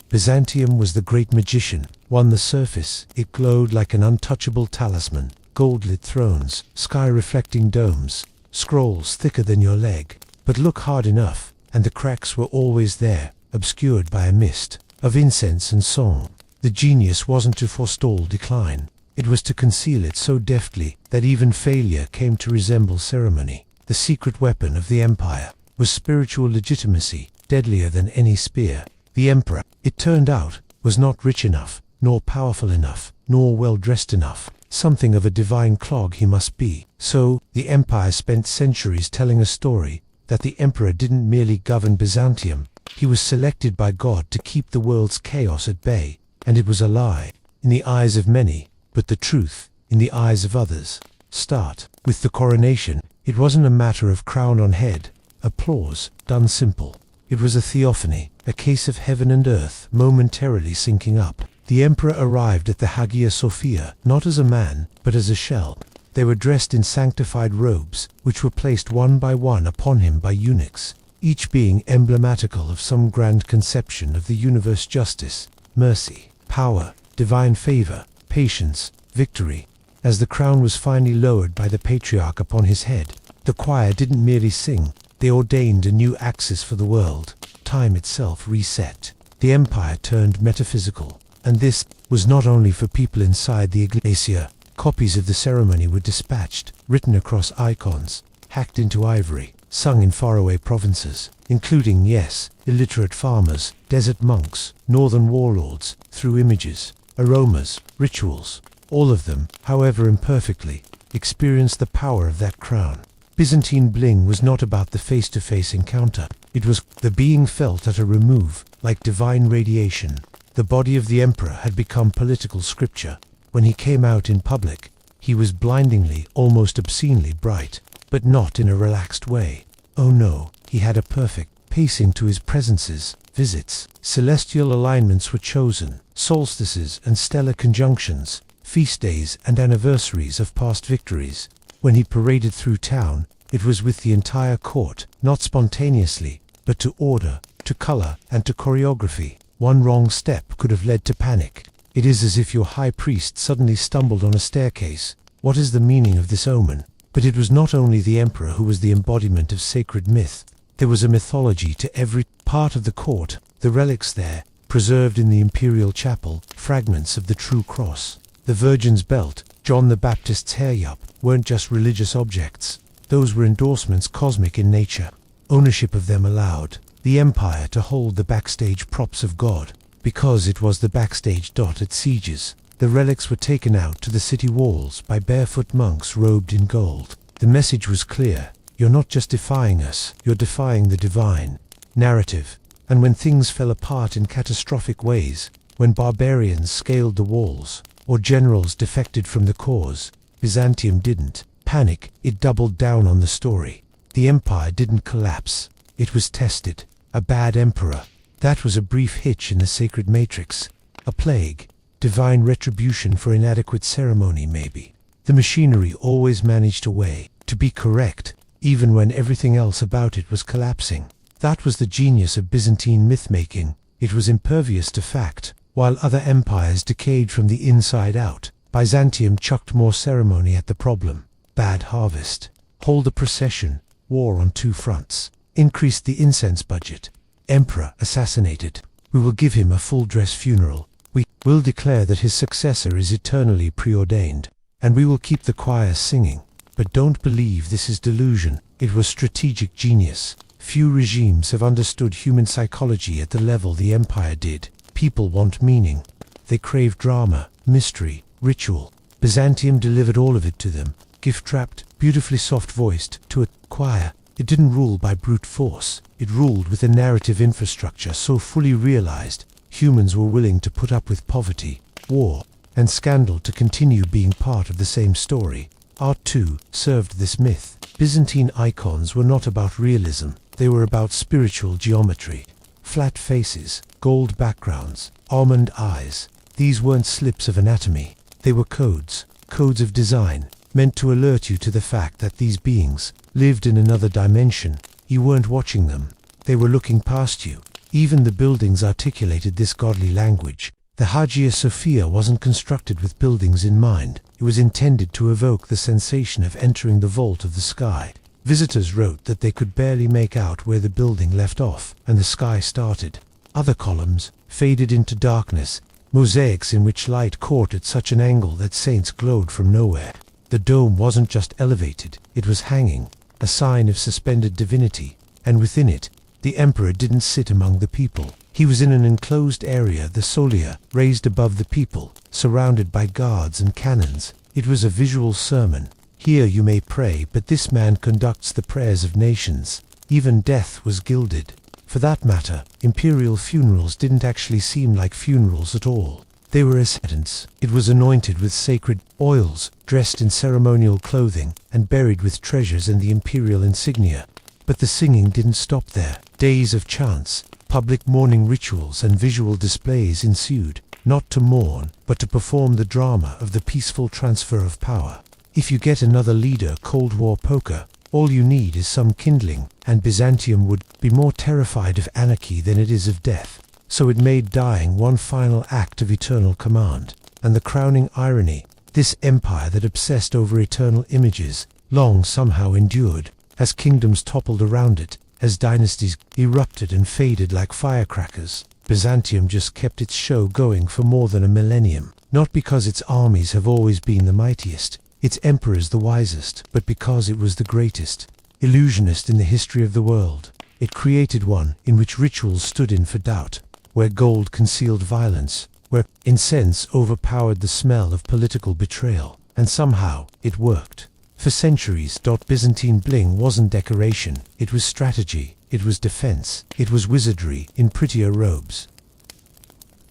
Byzantium was the great magician. On the surface, it glowed like an untouchable talisman. Gold-lit thrones, sky-reflecting domes, scrolls thicker than your leg. But look hard enough, and the cracks were always there, obscured by a mist of incense and song. The genius wasn't to forestall decline. It was to conceal it so deftly that even failure came to resemble ceremony. The secret weapon of the empire was spiritual legitimacy, deadlier than any spear. The emperor, it turned out, was not rich enough, nor powerful enough, nor well-dressed enough. Something of a divine clog he must be. So, the empire spent centuries telling a story that the emperor didn't merely govern Byzantium, he was selected by God to keep the world's chaos at bay. And it was a lie, in the eyes of many, but the truth, in the eyes of others. Start with the coronation. It wasn't a matter of crown on head, applause, done simple. It was a theophany, a case of heaven and earth momentarily syncing up. The emperor arrived at the Hagia Sophia, not as a man, but as a shell. They were dressed in sanctified robes, which were placed one by one upon him by eunuchs, each being emblematical of some grand conception of the universe: justice, mercy, power, divine favor. patience, victory. As the crown was finally lowered by the patriarch upon his head, the choir didn't merely sing, they ordained a new axis for the world. Time itself reset. The empire turned metaphysical. And this was not only for people inside the iglesia. Copies of the ceremony were dispatched, written across icons, hacked into ivory, sung in faraway provinces, including, yes, illiterate farmers, desert monks, northern warlords, through images, aromas, rituals. All of them, however imperfectly, experienced the power of that crown. Byzantine Bling was not about the face-to-face encounter. It was the being felt at a remove, like divine radiation. The body of the emperor had become political scripture. When he came out in public, he was blindingly, almost obscenely bright, but not in a relaxed way. Oh no, he had a perfect pacing to his presences, visits. Celestial alignments were chosen, solstices and stellar conjunctions, feast days and anniversaries of past victories. When he paraded through town, it was with the entire court, not spontaneously, but to order, to color, and to choreography. One wrong step could have led to panic. It is as if your high priest suddenly stumbled on a staircase. What is the meaning of this omen? But it was not only the emperor who was the embodiment of sacred myth. There was a mythology to every part of the court. The relics there, preserved in the Imperial chapel, fragments of the true cross. The Virgin's belt, John the Baptist's hair-yup, weren't just religious objects. Those were endorsements cosmic in nature. Ownership of them allowed the empire to hold the backstage props of God, because it was the backstage at sieges. The relics were taken out to the city walls by barefoot monks robed in gold. The message was clear: you're not just defying us, you're defying the divine narrative. And when things fell apart in catastrophic ways, when barbarians scaled the walls, or generals defected from the cause, Byzantium didn't panic, it doubled down on the story. The empire didn't collapse, it was tested. A bad emperor, that was a brief hitch in the sacred matrix. A plague, divine retribution for inadequate ceremony maybe. The machinery always managed a way to be correct, even when everything else about it was collapsing. That was the genius of Byzantine myth-making. It was impervious to fact. While other empires decayed from the inside out, Byzantium chucked more ceremony at the problem. Bad harvest. Hold a procession. War on two fronts. Increased the incense budget. Emperor assassinated. We will give him a full-dress funeral. We will declare that his successor is eternally preordained. And we will keep the choir singing. But don't believe this is delusion. It was strategic genius. Few regimes have understood human psychology at the level the empire did. People want meaning. They crave drama, mystery, ritual. Byzantium delivered all of it to them, gift-wrapped, beautifully soft-voiced, to a choir. It didn't rule by brute force. It ruled with a narrative infrastructure so fully realized, humans were willing to put up with poverty, war, and scandal to continue being part of the same story. Art, too, served this myth. Byzantine icons were not about realism. They were about spiritual geometry. Flat faces, gold backgrounds, almond eyes. These weren't slips of anatomy. They were codes of design, meant to alert you to the fact that these beings lived in another dimension. You weren't watching them. They were looking past you. Even the buildings articulated this godly language. The Hagia Sophia wasn't constructed with buildings in mind. It was intended to evoke the sensation of entering the vault of the sky. Visitors wrote that they could barely make out where the building left off and the sky started. Other columns faded into darkness, mosaics in which light caught at such an angle that saints glowed from nowhere. The dome wasn't just elevated, it was hanging, a sign of suspended divinity, and within it, the emperor didn't sit among the people. He was in an enclosed area, the solia, raised above the people, surrounded by guards and cannons. It was a visual sermon. Here you may pray, but this man conducts the prayers of nations. Even death was gilded. For that matter, imperial funerals didn't actually seem like funerals at all. They were ascendants. It was anointed with sacred oils, dressed in ceremonial clothing, and buried with treasures and the imperial insignia. But the singing didn't stop there. Days of chants, public mourning rituals and visual displays ensued, not to mourn, but to perform the drama of the peaceful transfer of power. If you get another leader Cold War poker, all you need is some kindling, and Byzantium would be more terrified of anarchy than it is of death. So it made dying one final act of eternal command. And the crowning irony, this empire that obsessed over eternal images, long somehow endured, as kingdoms toppled around it, as dynasties erupted and faded like firecrackers. Byzantium just kept its show going for more than a millennium, not because its armies have always been the mightiest, its emperors the wisest, but because it was the greatest illusionist in the history of the world. It created one in which rituals stood in for doubt, where gold concealed violence, where incense overpowered the smell of political betrayal, and somehow it worked. For centuries, Byzantine Bling wasn't decoration, it was strategy, it was defense, it was wizardry in prettier robes.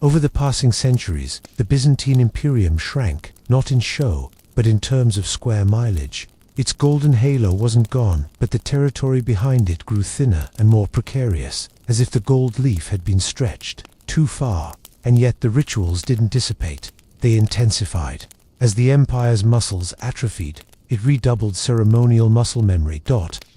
Over the passing centuries, the Byzantine Imperium shrank, not in show, but in terms of square mileage. Its golden halo wasn't gone, but the territory behind it grew thinner and more precarious, as if the gold leaf had been stretched too far. And yet the rituals didn't dissipate, they intensified. As the empire's muscles atrophied, it redoubled ceremonial muscle memory.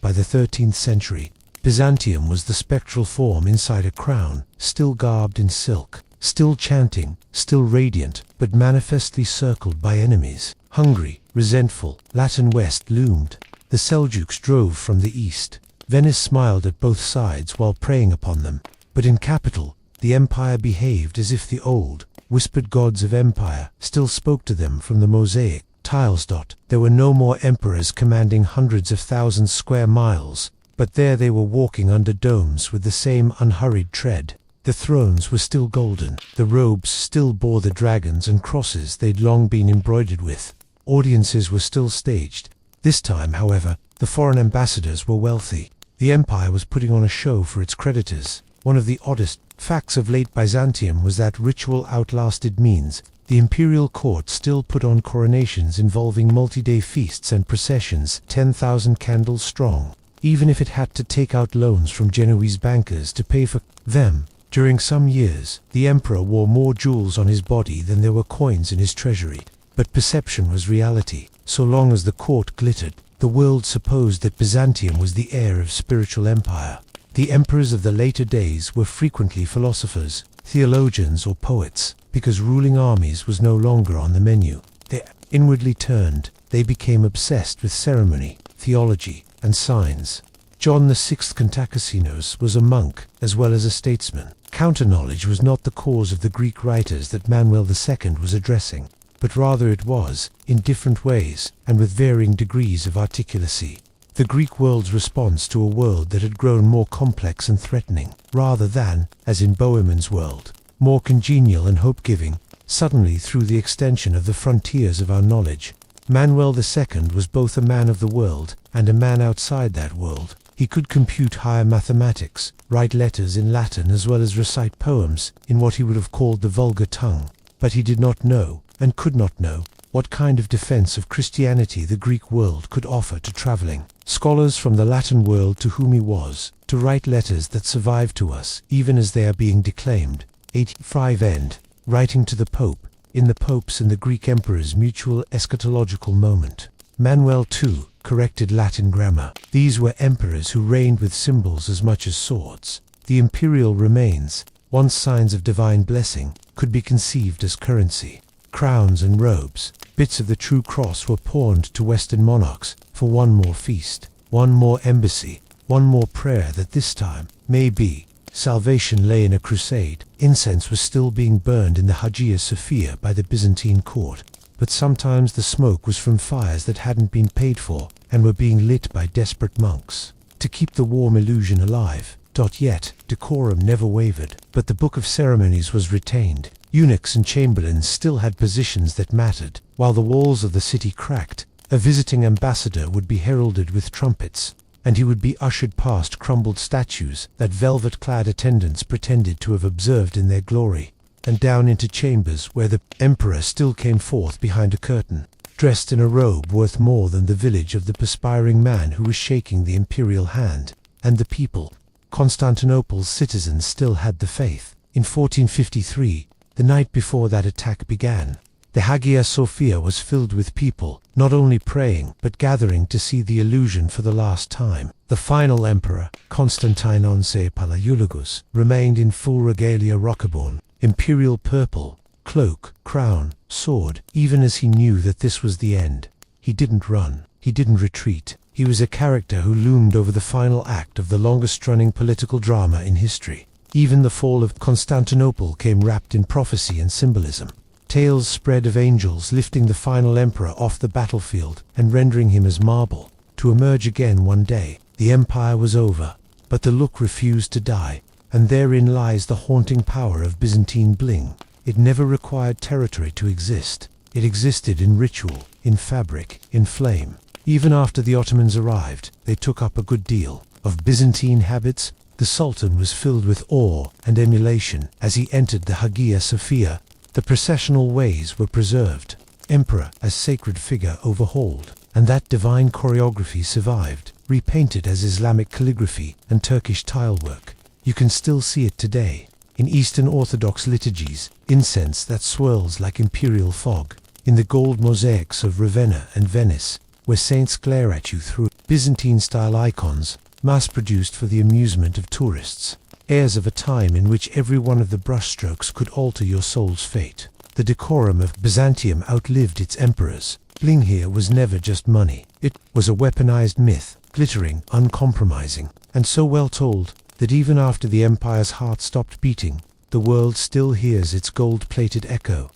By the 13th century, Byzantium was the spectral form inside a crown, still garbed in silk, still chanting, still radiant, but manifestly circled by enemies. Hungry, resentful, Latin West loomed. The Seljuks drove from the east. Venice smiled at both sides while preying upon them. But in capital, the empire behaved as if the old, whispered gods of empire still spoke to them from the mosaic tiles. There were no more emperors commanding hundreds of thousands square miles, but there they were walking under domes with the same unhurried tread. The thrones were still golden, the robes still bore the dragons and crosses they'd long been embroidered with. Audiences were still staged. This time, however, the foreign ambassadors were wealthy. The empire was putting on a show for its creditors. One of the oddest facts of late Byzantium was that ritual outlasted means. The imperial court still put on coronations involving multi-day feasts and processions 10,000 candles strong, even if it had to take out loans from Genoese bankers to pay for them. During some years, the emperor wore more jewels on his body than there were coins in his treasury. But perception was reality. So long as the court glittered, the world supposed that Byzantium was the heir of spiritual empire. The emperors of the later days were frequently philosophers, theologians or poets, because ruling armies was no longer on the menu. They inwardly turned, they became obsessed with ceremony, theology, and signs. John VI Kantakisinos was a monk as well as a statesman. Counter-knowledge was not the cause of the Greek writers that Manuel II was addressing, but rather it was, in different ways, and with varying degrees of articulacy, the Greek world's response to a world that had grown more complex and threatening, rather than, as in Bohemon's world, more congenial and hope-giving, suddenly through the extension of the frontiers of our knowledge. Manuel II was both a man of the world and a man outside that world. He could compute higher mathematics, write letters in Latin as well as recite poems in what he would have called the vulgar tongue. But he did not know, and could not know, what kind of defense of Christianity the Greek world could offer to traveling scholars from the Latin world to whom he was to write letters that survive to us even as they are being declaimed. 85 End. Writing to the Pope, in the Pope's and the Greek Emperor's mutual eschatological moment. Manuel II corrected Latin grammar. These were emperors who reigned with symbols as much as swords. The imperial remains, once signs of divine blessing, could be conceived as currency. Crowns and robes, bits of the true cross were pawned to Western monarchs for one more feast, one more embassy, one more prayer that this time, maybe, salvation lay in a crusade. Incense was still being burned in the Hagia Sophia by the Byzantine court, but sometimes the smoke was from fires that hadn't been paid for and were being lit by desperate monks to keep the warm illusion alive. Yet, decorum never wavered, but the Book of Ceremonies was retained. Eunuchs and chamberlains still had positions that mattered. While the walls of the city cracked, a visiting ambassador would be heralded with trumpets, and he would be ushered past crumbled statues that velvet-clad attendants pretended to have observed in their glory, and down into chambers where the emperor still came forth behind a curtain, dressed in a robe worth more than the village of the perspiring man who was shaking the imperial hand. And the people, Constantinople's citizens, still had the faith. In 1453, the night before that attack began, the Hagia Sophia was filled with people, not only praying, but gathering to see the illusion for the last time. The final emperor, Constantine XI Palaiologos, remained in full regalia rocaborn, imperial purple, cloak, crown, sword. Even as he knew that this was the end, he didn't run, he didn't retreat. He was a character who loomed over the final act of the longest-running political drama in history. Even the fall of Constantinople came wrapped in prophecy and symbolism. Tales spread of angels lifting the final emperor off the battlefield and rendering him as marble, to emerge again one day. The empire was over, but the look refused to die, and therein lies the haunting power of Byzantine Bling. It never required territory to exist. It existed in ritual, in fabric, in flame. Even after the Ottomans arrived, they took up a good deal of Byzantine habits. The Sultan was filled with awe and emulation as he entered the Hagia Sophia. The processional ways were preserved, emperor as sacred figure overhauled, and that divine choreography survived, repainted as Islamic calligraphy and Turkish tilework. You can still see it today, in Eastern Orthodox liturgies, incense that swirls like imperial fog, in the gold mosaics of Ravenna and Venice, where saints glare at you through Byzantine-style icons, mass-produced for the amusement of tourists, heirs of a time in which every one of the brushstrokes could alter your soul's fate. The decorum of Byzantium outlived its emperors. Bling here was never just money. It was a weaponized myth, glittering, uncompromising, and so well told that even after the empire's heart stopped beating, the world still hears its gold-plated echo.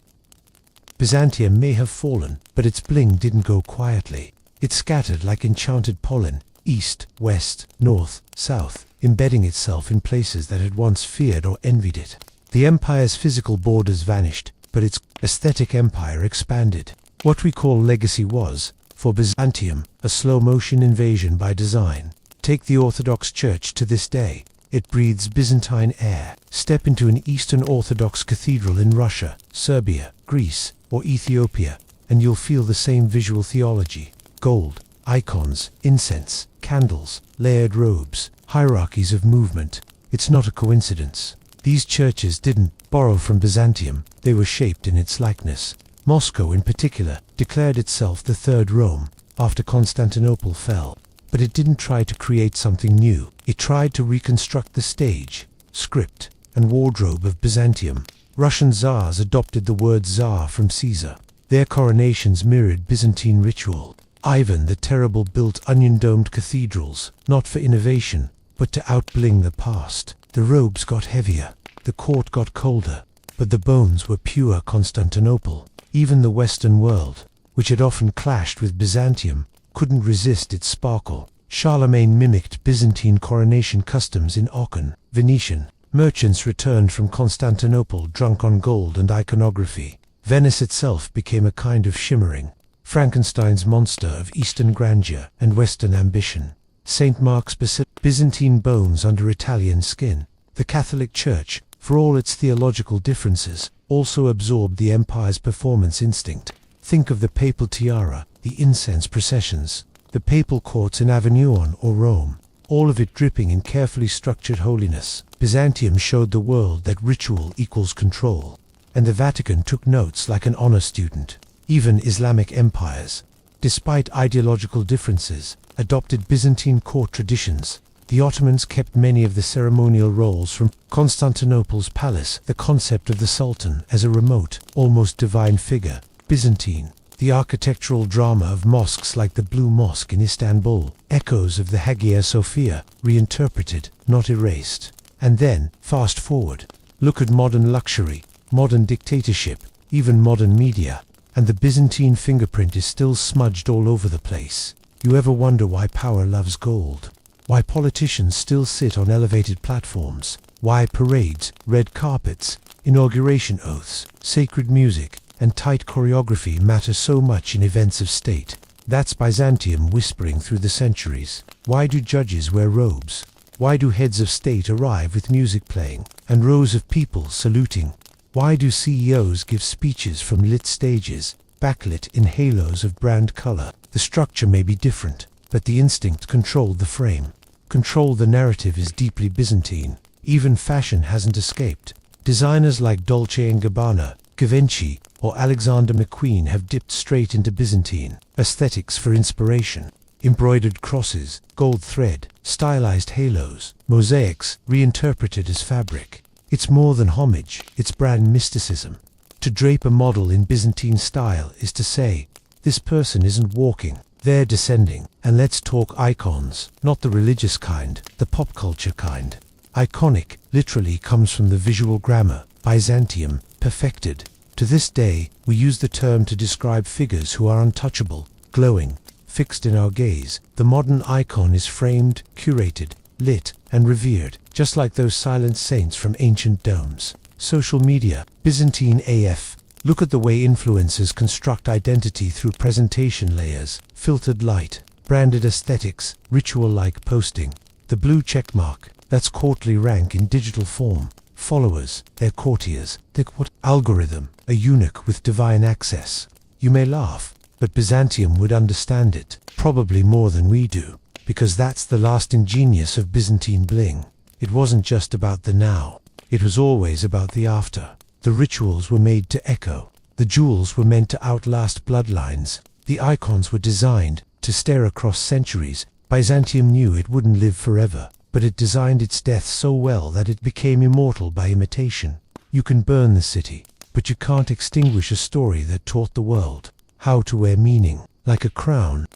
Byzantium may have fallen, but its bling didn't go quietly. It scattered like enchanted pollen, east, west, north, south, embedding itself in places that had once feared or envied it. The empire's physical borders vanished, but its aesthetic empire expanded. What we call legacy was, for Byzantium, a slow-motion invasion by design. Take the Orthodox Church to this day. It breathes Byzantine air. Step into an Eastern Orthodox cathedral in Russia, Serbia, Greece, or Ethiopia, and you'll feel the same visual theology. Gold, icons, incense, candles, layered robes, hierarchies of movement. It's not a coincidence. These churches didn't borrow from Byzantium, they were shaped in its likeness. Moscow, in particular, declared itself the Third Rome after Constantinople fell. But it didn't try to create something new. It tried to reconstruct the stage, script, and wardrobe of Byzantium. Russian czars adopted the word Tsar from Caesar. Their coronations mirrored Byzantine ritual. Ivan the Terrible built onion-domed cathedrals, not for innovation, but to outbling the past. The robes got heavier, the court got colder, but the bones were pure Constantinople. Even the Western world, which had often clashed with Byzantium, couldn't resist its sparkle. Charlemagne mimicked Byzantine coronation customs in Aachen, Venetian. Merchants returned from Constantinople drunk on gold and iconography. Venice itself became a kind of shimmering, Frankenstein's monster of Eastern grandeur and Western ambition. St. Mark's Basilica, Byzantine bones under Italian skin. The Catholic Church, for all its theological differences, also absorbed the empire's performance instinct. Think of the papal tiara, the incense processions, the papal courts in Avignon or Rome, all of it dripping in carefully structured holiness. Byzantium showed the world that ritual equals control, and the Vatican took notes like an honor student. Even Islamic empires, despite ideological differences, adopted Byzantine court traditions. The Ottomans kept many of the ceremonial roles from Constantinople's palace. The concept of the Sultan as a remote, almost divine figure. Byzantine. The architectural drama of mosques like the Blue Mosque in Istanbul. Echoes of the Hagia Sophia, reinterpreted, not erased. And then, fast forward. Look at modern luxury, modern dictatorship, even modern media. And the Byzantine fingerprint is still smudged all over the place. You ever wonder why power loves gold? Why politicians still sit on elevated platforms? Why parades, red carpets, inauguration oaths, sacred music, and tight choreography matter so much in events of state? That's Byzantium whispering through the centuries. Why do judges wear robes? Why do heads of state arrive with music playing, and rows of people saluting? Why do CEOs give speeches from lit stages, backlit in halos of brand color? The structure may be different, but the instinct controlled the frame. Control the narrative is deeply Byzantine. Even fashion hasn't escaped. Designers like Dolce & Gabbana, Givenchy, or Alexander McQueen have dipped straight into Byzantine aesthetics for inspiration. Embroidered crosses, gold thread, stylized halos, mosaics reinterpreted as fabric. It's more than homage, it's brand mysticism. To drape a model in Byzantine style is to say, this person isn't walking, they're descending. And let's talk icons, not the religious kind, the pop culture kind. Iconic literally comes from the visual grammar, Byzantium, perfected. To this day, we use the term to describe figures who are untouchable, glowing, fixed in our gaze. The modern icon is framed, curated, lit, and revered, just like those silent saints from ancient domes. Social media, Byzantine AF. Look at the way influencers construct identity through presentation layers, filtered light, branded aesthetics, ritual-like posting. The blue checkmark, that's courtly rank in digital form. Followers, they're courtiers. What algorithm? A eunuch with divine access. You may laugh, but Byzantium would understand it, probably more than we do, because that's the lasting genius of Byzantine bling. It wasn't just about the now, it was always about the after. The rituals were made to echo. The jewels were meant to outlast bloodlines. The icons were designed to stare across centuries. Byzantium knew it wouldn't live forever, but it designed its death so well that it became immortal by imitation. You can burn the city, but you can't extinguish a story that taught the world how to wear meaning, like a crown.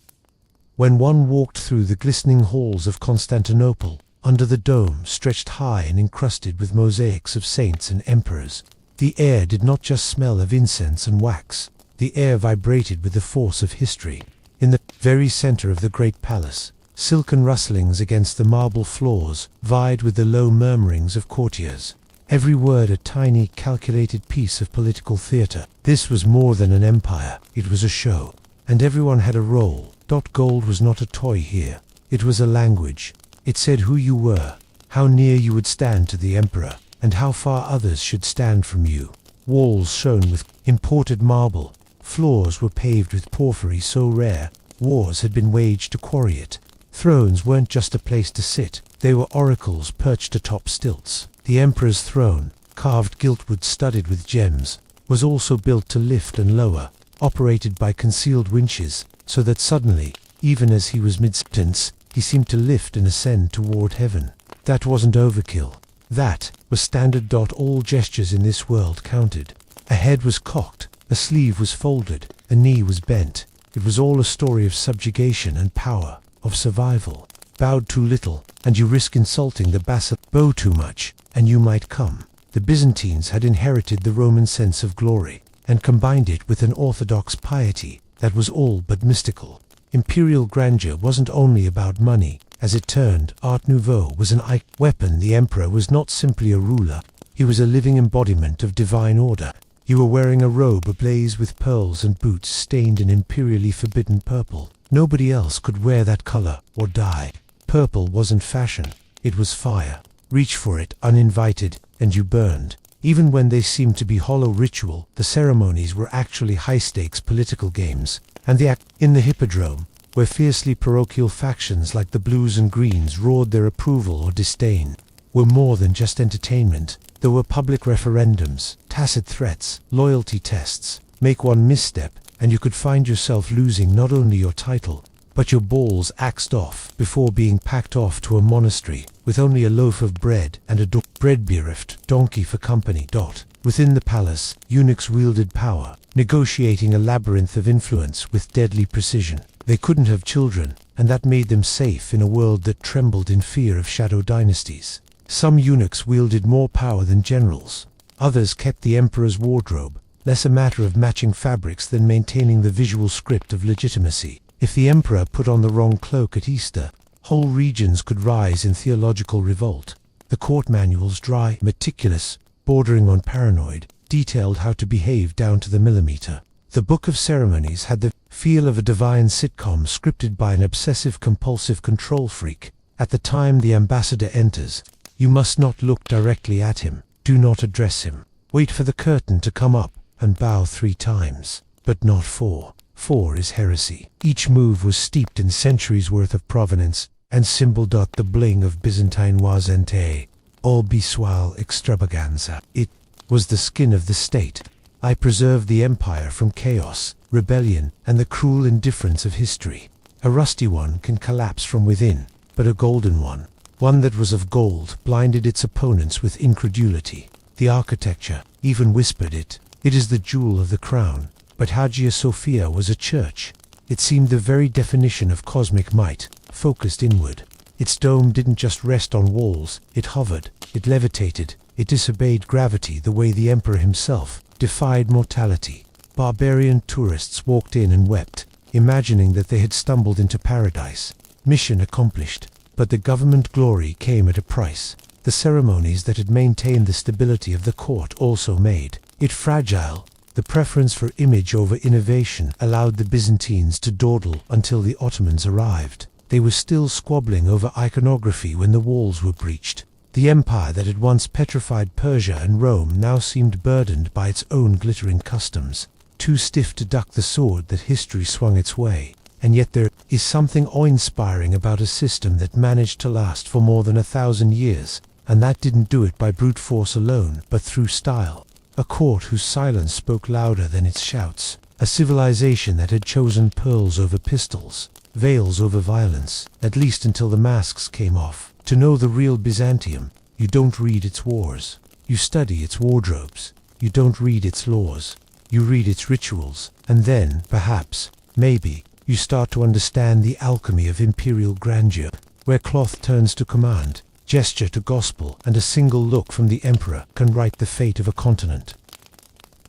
When one walked through the glistening halls of Constantinople, under the dome stretched high and encrusted with mosaics of saints and emperors, the air did not just smell of incense and wax. The air vibrated with the force of history. In the very center of the great palace, silken rustlings against the marble floors vied with the low murmurings of courtiers. Every word a tiny, calculated piece of political theater. This was more than an empire, it was a show. And everyone had a role. Gold was not a toy here. It was a language. It said who you were, how near you would stand to the emperor, and how far others should stand from you. Walls shone with imported marble. Floors were paved with porphyry so rare, wars had been waged to quarry it. Thrones weren't just a place to sit, they were oracles perched atop stilts. The emperor's throne, carved giltwood studded with gems, was also built to lift and lower, operated by concealed winches, so that suddenly, even as he was mid-sentence, he seemed to lift and ascend toward heaven. That wasn't overkill. That was standard. All gestures in this world counted. A head was cocked, a sleeve was folded, a knee was bent. It was all a story of subjugation and power, of survival. Bowed too little, and you risk insulting the basileus. Bow too much, and you might come. The Byzantines had inherited the Roman sense of glory, and combined it with an orthodox piety that was all but mystical. Imperial grandeur wasn't only about money. As it turned, Art Nouveau was an weapon. The emperor was not simply a ruler, he was a living embodiment of divine order. You were wearing a robe ablaze with pearls and boots stained in imperially forbidden purple. Nobody else could wear that color or dye. Purple wasn't fashion, it was fire. Reach for it uninvited, and you burned. Even when they seemed to be hollow ritual, the ceremonies were actually high-stakes political games. And the act in the hippodrome, where fiercely parochial factions like the Blues and Greens roared their approval or disdain, were more than just entertainment. There were public referendums, tacit threats, loyalty tests. Make one misstep, and you could find yourself losing not only your title, but your balls axed off before being packed off to a monastery, with only a loaf of bread and a bread-bereft donkey for company. Within the palace, eunuchs wielded power, negotiating a labyrinth of influence with deadly precision. They couldn't have children, and that made them safe in a world that trembled in fear of shadow dynasties. Some eunuchs wielded more power than generals. Others kept the emperor's wardrobe, less a matter of matching fabrics than maintaining the visual script of legitimacy. If the emperor put on the wrong cloak at Easter, whole regions could rise in theological revolt. The court manuals, dry, meticulous, bordering on paranoid, detailed how to behave down to the millimeter. The Book of Ceremonies had the feel of a divine sitcom scripted by an obsessive-compulsive control freak. At the time the ambassador enters, you must not look directly at him. Do not address him. Wait for the curtain to come up and bow 3 times, but not 4. 4 is heresy. Each move was steeped in centuries' worth of provenance and symbol. The bling of Byzantine wasn't all visual extravaganza. It was the skin of the state. I preserved the empire from chaos, rebellion, and the cruel indifference of history. A rusty one can collapse from within, but a golden one that was of gold, blinded its opponents with incredulity. The architecture even whispered it. It is the jewel of the crown. But Hagia Sophia was a church. It seemed the very definition of cosmic might, focused inward. Its dome didn't just rest on walls, it hovered, it levitated, it disobeyed gravity the way the emperor himself defied mortality. Barbarian tourists walked in and wept, imagining that they had stumbled into paradise. Mission accomplished. But the government glory came at a price. The ceremonies that had maintained the stability of the court also made it fragile. The preference for image over innovation allowed the Byzantines to dawdle until the Ottomans arrived. They were still squabbling over iconography when the walls were breached. The empire that had once petrified Persia and Rome now seemed burdened by its own glittering customs, too stiff to duck the sword that history swung its way. And yet there is something awe-inspiring about a system that managed to last for more than 1,000 years, and that didn't do it by brute force alone, but through style. A court whose silence spoke louder than its shouts. A civilization that had chosen pearls over pistols, veils over violence, at least until the masks came off. To know the real Byzantium, you don't read its wars. You study its wardrobes. You don't read its laws. You read its rituals, and then, perhaps, maybe, you start to understand the alchemy of imperial grandeur, where cloth turns to command, gesture to gospel, and a single look from the emperor can write the fate of a continent.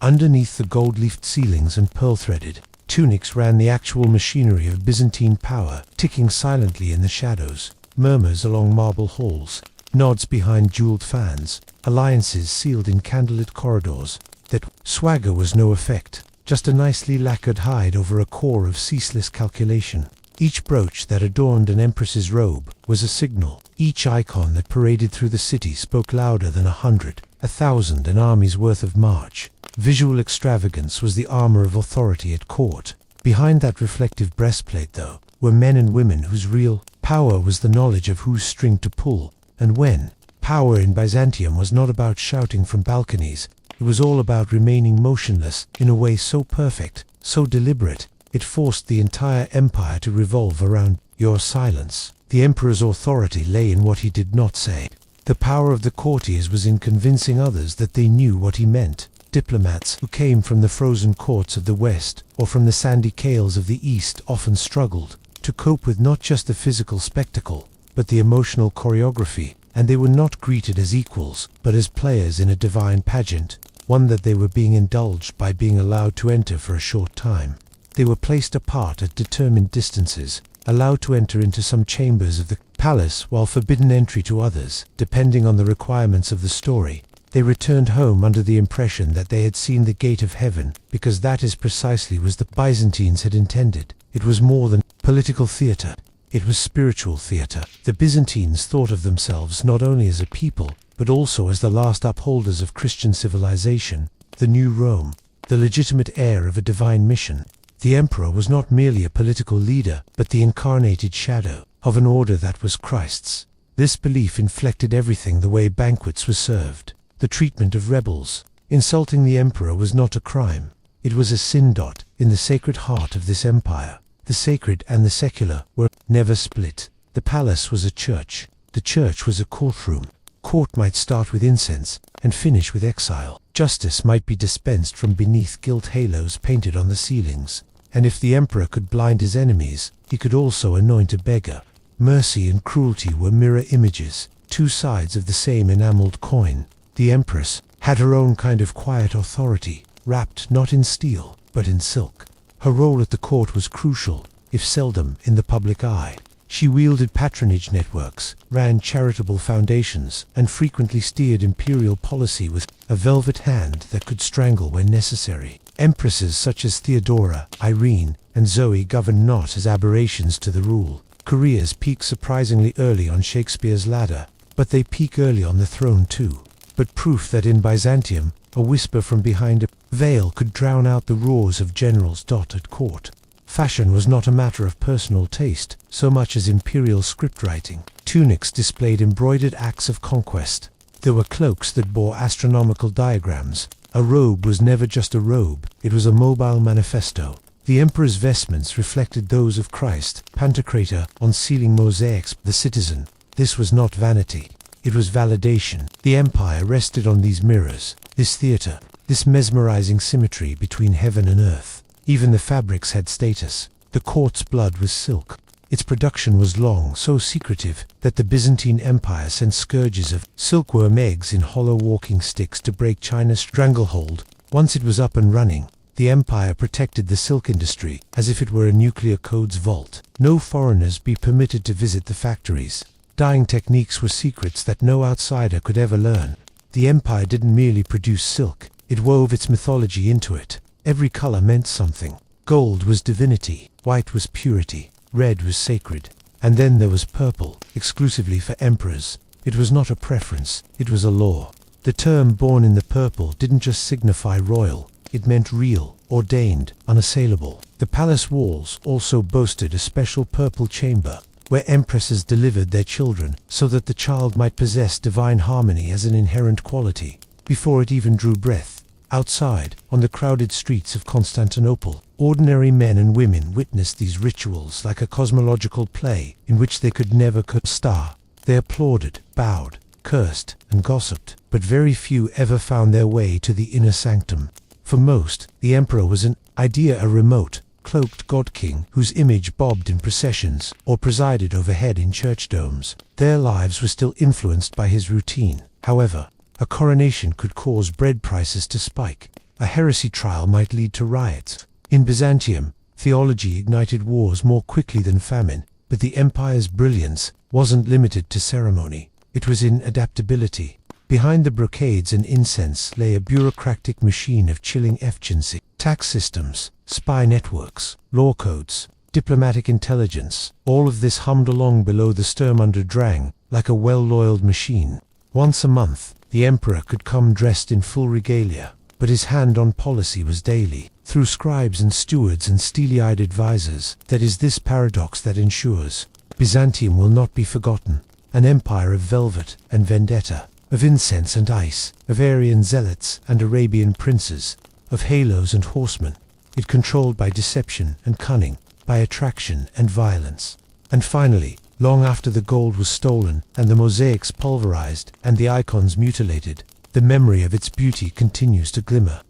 Underneath the gold-leafed ceilings and pearl-threaded tunics ran the actual machinery of Byzantine power, ticking silently in the shadows. Murmurs along marble halls, nods behind jeweled fans, alliances sealed in candlelit corridors. That swagger was no effect, just a nicely lacquered hide over a core of ceaseless calculation. Each brooch that adorned an empress's robe was a signal. Each icon that paraded through the city spoke louder than 100, 1,000 an army's worth of march. Visual extravagance was the armor of authority at court. Behind that reflective breastplate, though, were men and women whose real power was the knowledge of whose string to pull, and when. Power in Byzantium was not about shouting from balconies. It was all about remaining motionless in a way so perfect, so deliberate, it forced the entire empire to revolve around your silence. The emperor's authority lay in what he did not say. The power of the courtiers was in convincing others that they knew what he meant. Diplomats who came from the frozen courts of the West or from the sandy cales of the East often struggled to cope with not just the physical spectacle, but the emotional choreography, and they were not greeted as equals, but as players in a divine pageant, one that they were being indulged by being allowed to enter for a short time. They were placed apart at determined distances, allowed to enter into some chambers of the palace while forbidden entry to others, depending on the requirements of the story. They returned home under the impression that they had seen the gate of heaven, because that is precisely what the Byzantines had intended. It was more than political theater. It was spiritual theater. The Byzantines thought of themselves not only as a people, but also as the last upholders of Christian civilization, the new Rome, the legitimate heir of a divine mission. The emperor was not merely a political leader, but the incarnated shadow of an order that was Christ's. This belief inflected everything: the way banquets were served, the treatment of rebels. Insulting the emperor was not a crime. It was a sin. In the sacred heart of this empire, the sacred and the secular were never split. The palace was a church. The church was a courtroom. Court might start with incense and finish with exile. Justice might be dispensed from beneath gilt halos painted on the ceilings. And if the emperor could blind his enemies, he could also anoint a beggar. Mercy and cruelty were mirror images, two sides of the same enameled coin. The empress had her own kind of quiet authority, wrapped not in steel, but in silk. Her role at the court was crucial, if seldom in the public eye. She wielded patronage networks, ran charitable foundations, and frequently steered imperial policy with a velvet hand that could strangle when necessary. Empresses such as Theodora, Irene, and Zoe governed not as aberrations to the rule. Careers peak surprisingly early on Shakespeare's ladder, but they peak early on the throne too. But proof that in Byzantium, a whisper from behind a veil could drown out the roars of generals. At court, fashion was not a matter of personal taste so much as imperial scriptwriting. Tunics displayed embroidered acts of conquest. There were cloaks that bore astronomical diagrams. A robe was never just a robe, it was a mobile manifesto. The emperor's vestments reflected those of Christ, Pantocrator, on ceiling mosaics. The citizen. This was not vanity. It was validation. The empire rested on these mirrors, this theater, this mesmerizing symmetry between heaven and earth. Even the fabrics had status. The court's blood was silk. Its production was long so secretive that the Byzantine Empire sent scourges of silkworm eggs in hollow walking sticks to break China's stranglehold. Once it was up and running, the empire protected the silk industry as if it were a nuclear code's vault. No foreigners be permitted to visit the factories. Dyeing techniques were secrets that no outsider could ever learn. The empire didn't merely produce silk, it wove its mythology into it. Every color meant something. Gold was divinity, white was purity, red was sacred, and then there was purple, exclusively for emperors. It was not a preference, it was a law. The term born in the purple didn't just signify royal, it meant real, ordained, unassailable. The palace walls also boasted a special purple chamber, where empresses delivered their children so that the child might possess divine harmony as an inherent quality, before it even drew breath. Outside, on the crowded streets of Constantinople, ordinary men and women witnessed these rituals like a cosmological play in which they could never star. They applauded, bowed, cursed, and gossiped, but very few ever found their way to the inner sanctum. For most, the emperor was an idea, a remote, cloaked god-king whose image bobbed in processions or presided overhead in church domes. Their lives were still influenced by his routine. However, a coronation could cause bread prices to spike. A heresy trial might lead to riots. In Byzantium, theology ignited wars more quickly than famine, but the empire's brilliance wasn't limited to ceremony. It was in adaptability. Behind the brocades and incense lay a bureaucratic machine of chilling efficiency. Tax systems, spy networks, law codes, diplomatic intelligence, all of this hummed along below the Sturmunterdrang like a well-oiled machine. Once a month, the emperor could come dressed in full regalia, but his hand on policy was daily, through scribes and stewards and steely-eyed advisors. That is this paradox that ensures Byzantium will not be forgotten, an empire of velvet and vendetta, of incense and ice, of Aryan zealots and Arabian princes, of halos and horsemen. It controlled by deception and cunning, by attraction and violence. And finally, long after the gold was stolen and the mosaics pulverized and the icons mutilated, the memory of its beauty continues to glimmer.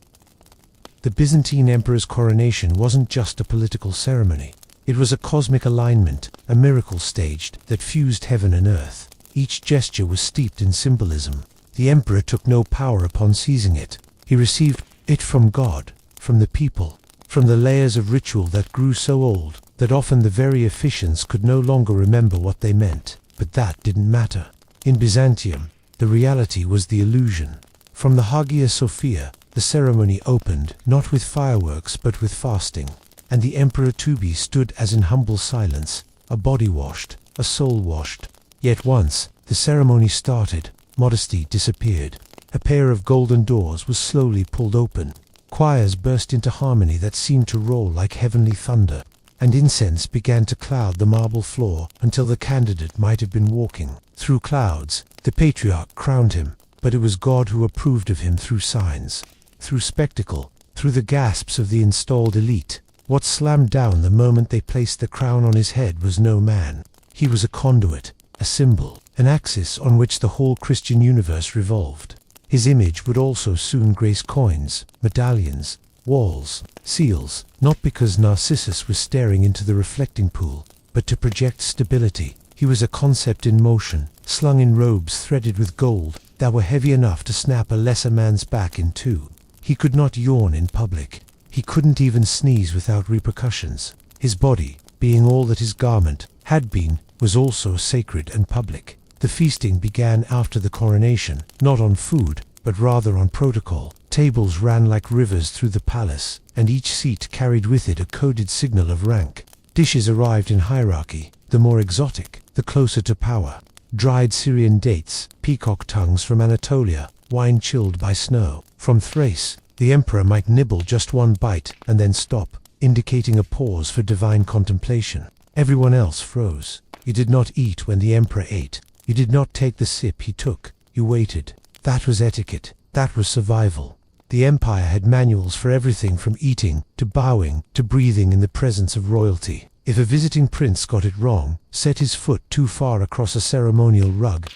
The Byzantine emperor's coronation wasn't just a political ceremony. It was a cosmic alignment, a miracle staged that fused heaven and earth. Each gesture was steeped in symbolism. The emperor took no power upon seizing it. He received it from God, from the people, from the layers of ritual that grew so old that often the very officiants could no longer remember what they meant. But that didn't matter. In Byzantium, the reality was the illusion. From the Hagia Sophia, the ceremony opened, not with fireworks but with fasting. And the Emperor to be stood as in humble silence, a body washed, a soul washed. Yet once the ceremony started, modesty disappeared. A pair of golden doors was slowly pulled open. Choirs burst into harmony that seemed to roll like heavenly thunder, and incense began to cloud the marble floor until the candidate might have been walking through clouds. The patriarch crowned him, but it was God who approved of him through signs, through spectacle, through the gasps of the installed elite. What slammed down the moment they placed the crown on his head was no man. He was a conduit, a symbol, an axis on which the whole Christian universe revolved. His image would also soon grace coins, medallions, walls, seals, not because Narcissus was staring into the reflecting pool, but to project stability. He was a concept in motion, slung in robes threaded with gold that were heavy enough to snap a lesser man's back in two. He could not yawn in public. He couldn't even sneeze without repercussions. His body, being all that his garment had been, was also sacred and public. The feasting began after the coronation, not on food, but rather on protocol. Tables ran like rivers through the palace, and each seat carried with it a coded signal of rank. Dishes arrived in hierarchy, the more exotic, the closer to power. Dried Syrian dates, peacock tongues from Anatolia, wine chilled by snow. From Thrace, the emperor might nibble just one bite and then stop, indicating a pause for divine contemplation. Everyone else froze. You did not eat when the emperor ate. You did not take the sip he took. You waited. That was etiquette. That was survival. The empire had manuals for everything from eating, to bowing, to breathing in the presence of royalty. If a visiting prince got it wrong, set his foot too far across a ceremonial rug,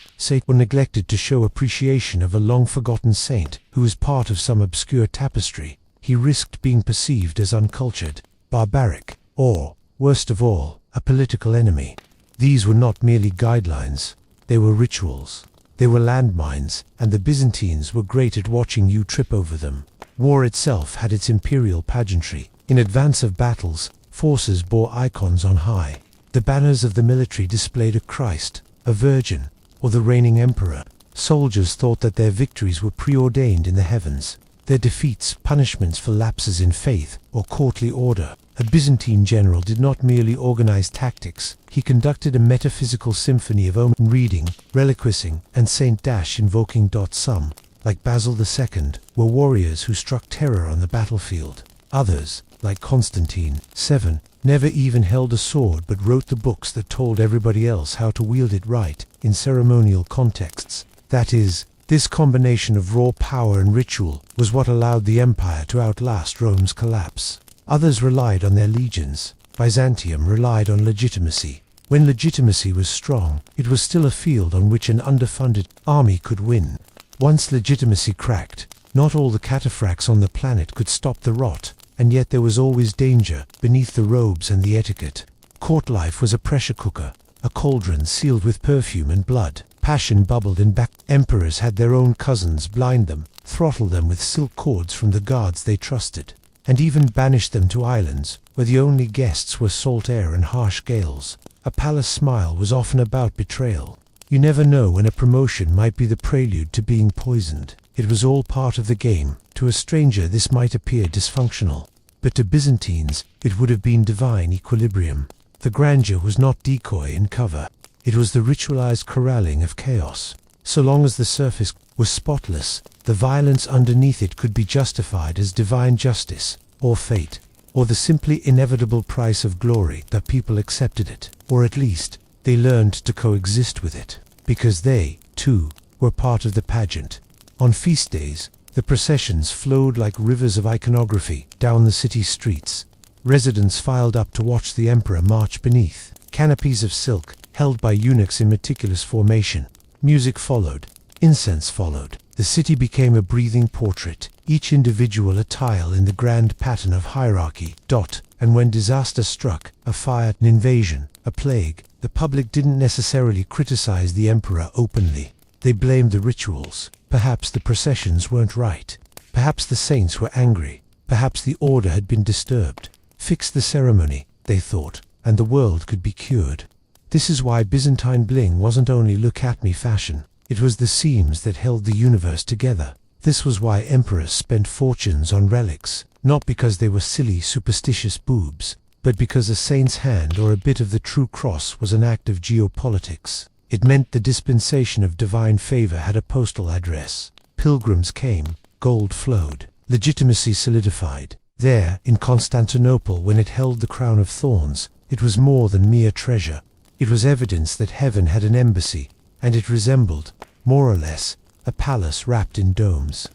or neglected to show appreciation of a long-forgotten saint who was part of some obscure tapestry, he risked being perceived as uncultured, barbaric, or, worst of all, a political enemy. These were not merely guidelines, they were rituals. They were landmines, and the Byzantines were great at watching you trip over them. War itself had its imperial pageantry. In advance of battles, forces bore icons on high. The banners of the military displayed a Christ, a Virgin, or the reigning emperor. Soldiers thought that their victories were preordained in the heavens, their defeats punishments for lapses in faith or courtly order. A Byzantine general did not merely organize tactics, he conducted a metaphysical symphony of omen reading, reliquising, and saint-invoking. Some, like Basil II, were warriors who struck terror on the battlefield. Others, like Constantine, 7, never even held a sword but wrote the books that told everybody else how to wield it right, in ceremonial contexts. That is, this combination of raw power and ritual was what allowed the empire to outlast Rome's collapse. Others relied on their legions. Byzantium relied on legitimacy. When legitimacy was strong, it was still a field on which an underfunded army could win. Once legitimacy cracked, not all the cataphracts on the planet could stop the rot, and yet there was always danger beneath the robes and the etiquette. Court life was a pressure cooker, a cauldron sealed with perfume and blood. Passion bubbled in back. Emperors had their own cousins blind them, throttle them with silk cords from the guards they trusted, and even banished them to islands where the only guests were salt air and harsh gales. A palace smile was often about betrayal. You never know when a promotion might be the prelude to being poisoned. It was all part of the game. To a stranger this might appear dysfunctional, but to Byzantines it would have been divine equilibrium. The grandeur was not decoy and cover. It was the ritualized corralling of chaos. So long as the surface was spotless, the violence underneath it could be justified as divine justice, or fate, or the simply inevitable price of glory that people accepted it, or at least, they learned to coexist with it, because they, too, were part of the pageant. On feast days, the processions flowed like rivers of iconography down the city streets. Residents filed up to watch the emperor march beneath canopies of silk, held by eunuchs in meticulous formation. Music followed. Incense followed. The city became a breathing portrait, each individual a tile in the grand pattern of hierarchy. And when disaster struck, a fire, an invasion, a plague, the public didn't necessarily criticize the emperor openly. They blamed the rituals. Perhaps the processions weren't right. Perhaps the saints were angry. Perhaps the order had been disturbed. Fix the ceremony, they thought, and the world could be cured. This is why Byzantine bling wasn't only look-at-me fashion. It was the seams that held the universe together. This was why emperors spent fortunes on relics, not because they were silly, superstitious boobs, but because a saint's hand or a bit of the true cross was an act of geopolitics. It meant the dispensation of divine favor had a postal address. Pilgrims came, gold flowed, legitimacy solidified. There, in Constantinople, when it held the crown of thorns, it was more than mere treasure. It was evidence that heaven had an embassy, and it resembled, more or less, a palace wrapped in domes.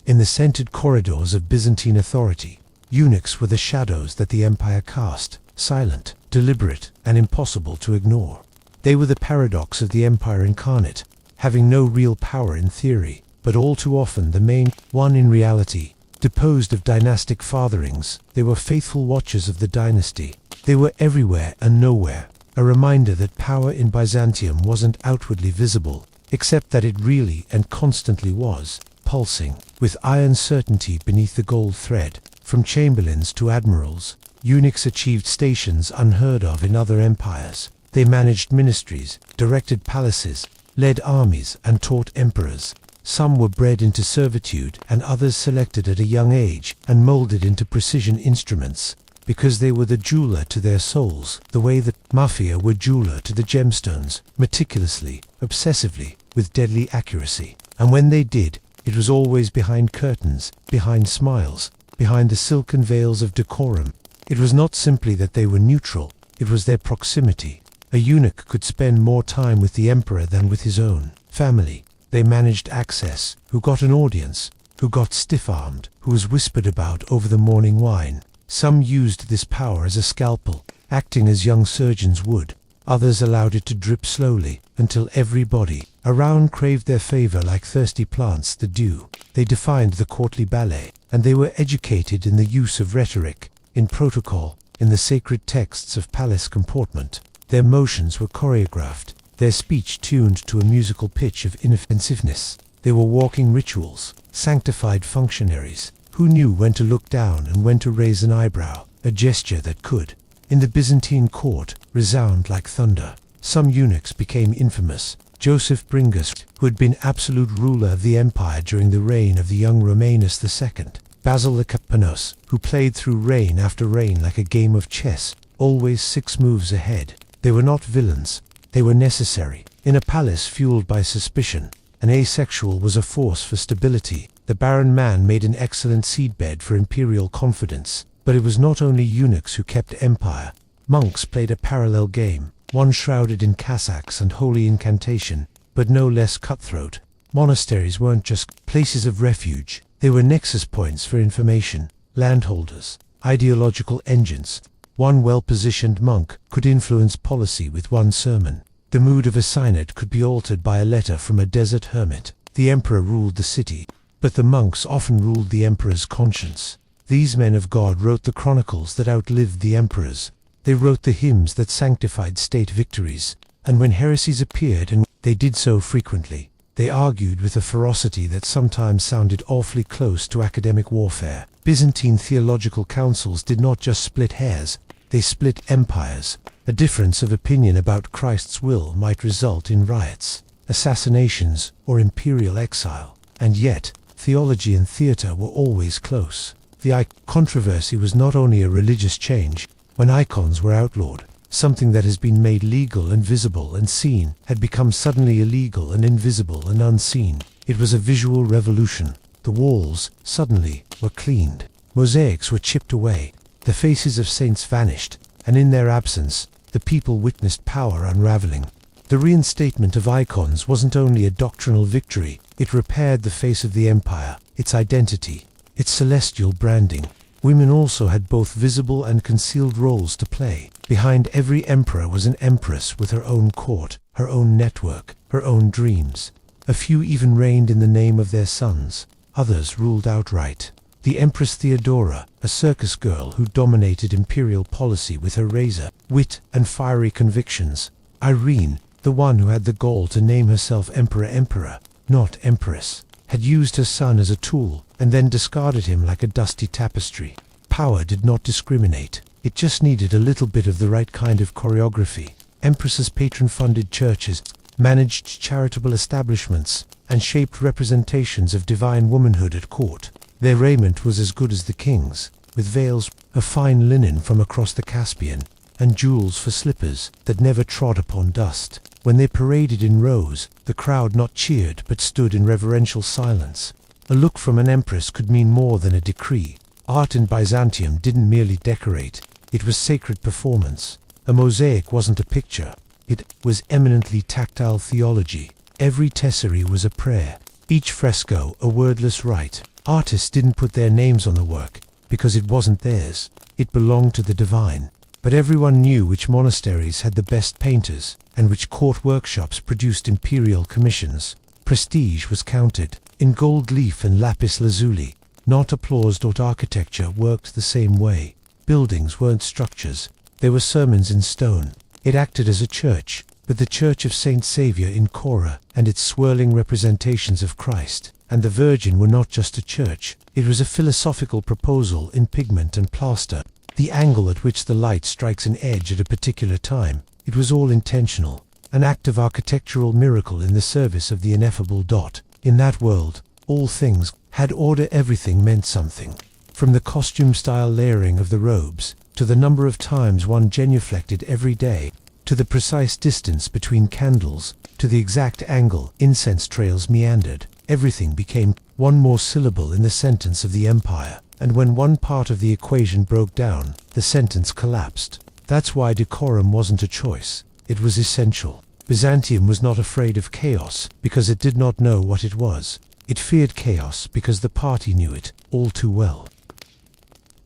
In the scented corridors of Byzantine authority, eunuchs were the shadows that the empire cast, silent, deliberate, and impossible to ignore. They were the paradox of the empire incarnate, having no real power in theory, but all too often the main one in reality. Deposed of dynastic fatherings, they were faithful watchers of the dynasty. They were everywhere and nowhere, a reminder that power in Byzantium wasn't outwardly visible, except that it really and constantly was, pulsing, with iron certainty beneath the gold thread. From chamberlains to admirals, eunuchs achieved stations unheard of in other empires. They managed ministries, directed palaces, led armies, and taught emperors. Some were bred into servitude, and others selected at a young age and molded into precision instruments, because they were the jeweler to their souls, the way that mafia were jeweler to the gemstones, meticulously, obsessively, with deadly accuracy. And when they did, it was always behind curtains, behind smiles, behind the silken veils of decorum. It was not simply that they were neutral, it was their proximity. A eunuch could spend more time with the emperor than with his own family. They managed access, who got an audience, who got stiff-armed, who was whispered about over the morning wine. Some used this power as a scalpel. acting as young surgeons would. Others allowed it to drip slowly, until every body around craved their favor like thirsty plants the dew. They defined the courtly ballet, and they were educated in the use of rhetoric, in protocol, in the sacred texts of palace comportment. Their motions were choreographed, their speech tuned to a musical pitch of inoffensiveness. They were walking rituals, sanctified functionaries, who knew when to look down and when to raise an eyebrow, a gesture that could, in the Byzantine court, resound like thunder. Some eunuchs became infamous. Joseph Bringas, who had been absolute ruler of the empire during the reign of the young Romanus II. Basil the Capanos, who played through reign after reign like a game of chess, always 6 moves ahead. They were not villains. They were necessary. In a palace fueled by suspicion, an asexual was a force for stability. The barren man made an excellent seedbed for imperial confidence. But it was not only eunuchs who kept empire. Monks played a parallel game, one shrouded in cassocks and holy incantation, but no less cutthroat. Monasteries weren't just places of refuge. They were nexus points for information, landholders, ideological engines. One well-positioned monk could influence policy with one sermon. The mood of a synod could be altered by a letter from a desert hermit. The emperor ruled the city, but the monks often ruled the emperor's conscience. These men of God wrote the chronicles that outlived the emperors. They wrote the hymns that sanctified state victories. And when heresies appeared, and they did so frequently, they argued with a ferocity that sometimes sounded awfully close to academic warfare. Byzantine theological councils did not just split hairs, they split empires. A difference of opinion about Christ's will might result in riots, assassinations, or imperial exile. And yet, theology and theatre were always close. The controversy was not only a religious change. When icons were outlawed, something that has been made legal and visible and seen had become suddenly illegal and invisible and unseen. It was a visual revolution. The walls, suddenly, were cleaned. Mosaics were chipped away. The faces of saints vanished, and in their absence, the people witnessed power unraveling. The reinstatement of icons wasn't only a doctrinal victory, it repaired the face of the empire, its identity, its celestial branding. Women also had both visible and concealed roles to play. Behind every emperor was an empress with her own court, her own network, her own dreams. A few even reigned in the name of their sons. Others ruled outright. The Empress Theodora, a circus girl who dominated imperial policy with her razor, wit, and fiery convictions. Irene, the one who had the gall to name herself Emperor, not Empress, had used her son as a tool, and then discarded him like a dusty tapestry. Power did not discriminate. It just needed a little bit of the right kind of choreography. Empresses patron-funded churches, managed charitable establishments, and shaped representations of divine womanhood at court. Their raiment was as good as the king's, with veils of fine linen from across the Caspian, and jewels for slippers that never trod upon dust. When they paraded in rows, the crowd not cheered but stood in reverential silence. A look from an empress could mean more than a decree. Art in Byzantium didn't merely decorate, it was sacred performance. A mosaic wasn't a picture, it was eminently tactile theology. Every tesserae was a prayer, each fresco a wordless rite. Artists didn't put their names on the work, because it wasn't theirs, it belonged to the divine. But everyone knew which monasteries had the best painters, and which court workshops produced imperial commissions. Prestige was counted in gold leaf and lapis lazuli. Not applause. Architecture worked the same way. Buildings weren't structures, they were sermons in stone. It acted as a church, but the Church of Saint Saviour in Cora and its swirling representations of Christ and the Virgin were not just a church, it was a philosophical proposal in pigment and plaster. The angle at which the light strikes an edge at a particular time, it was all intentional, an act of architectural miracle in the service of the ineffable dot. In that world, all things had order, everything meant something. From the costume-style layering of the robes, to the number of times one genuflected every day, to the precise distance between candles, to the exact angle incense trails meandered, everything became one more syllable in the sentence of the empire. And when one part of the equation broke down, the sentence collapsed. That's why decorum wasn't a choice, it was essential. Byzantium was not afraid of chaos because it did not know what it was. It feared chaos because the party knew it all too well.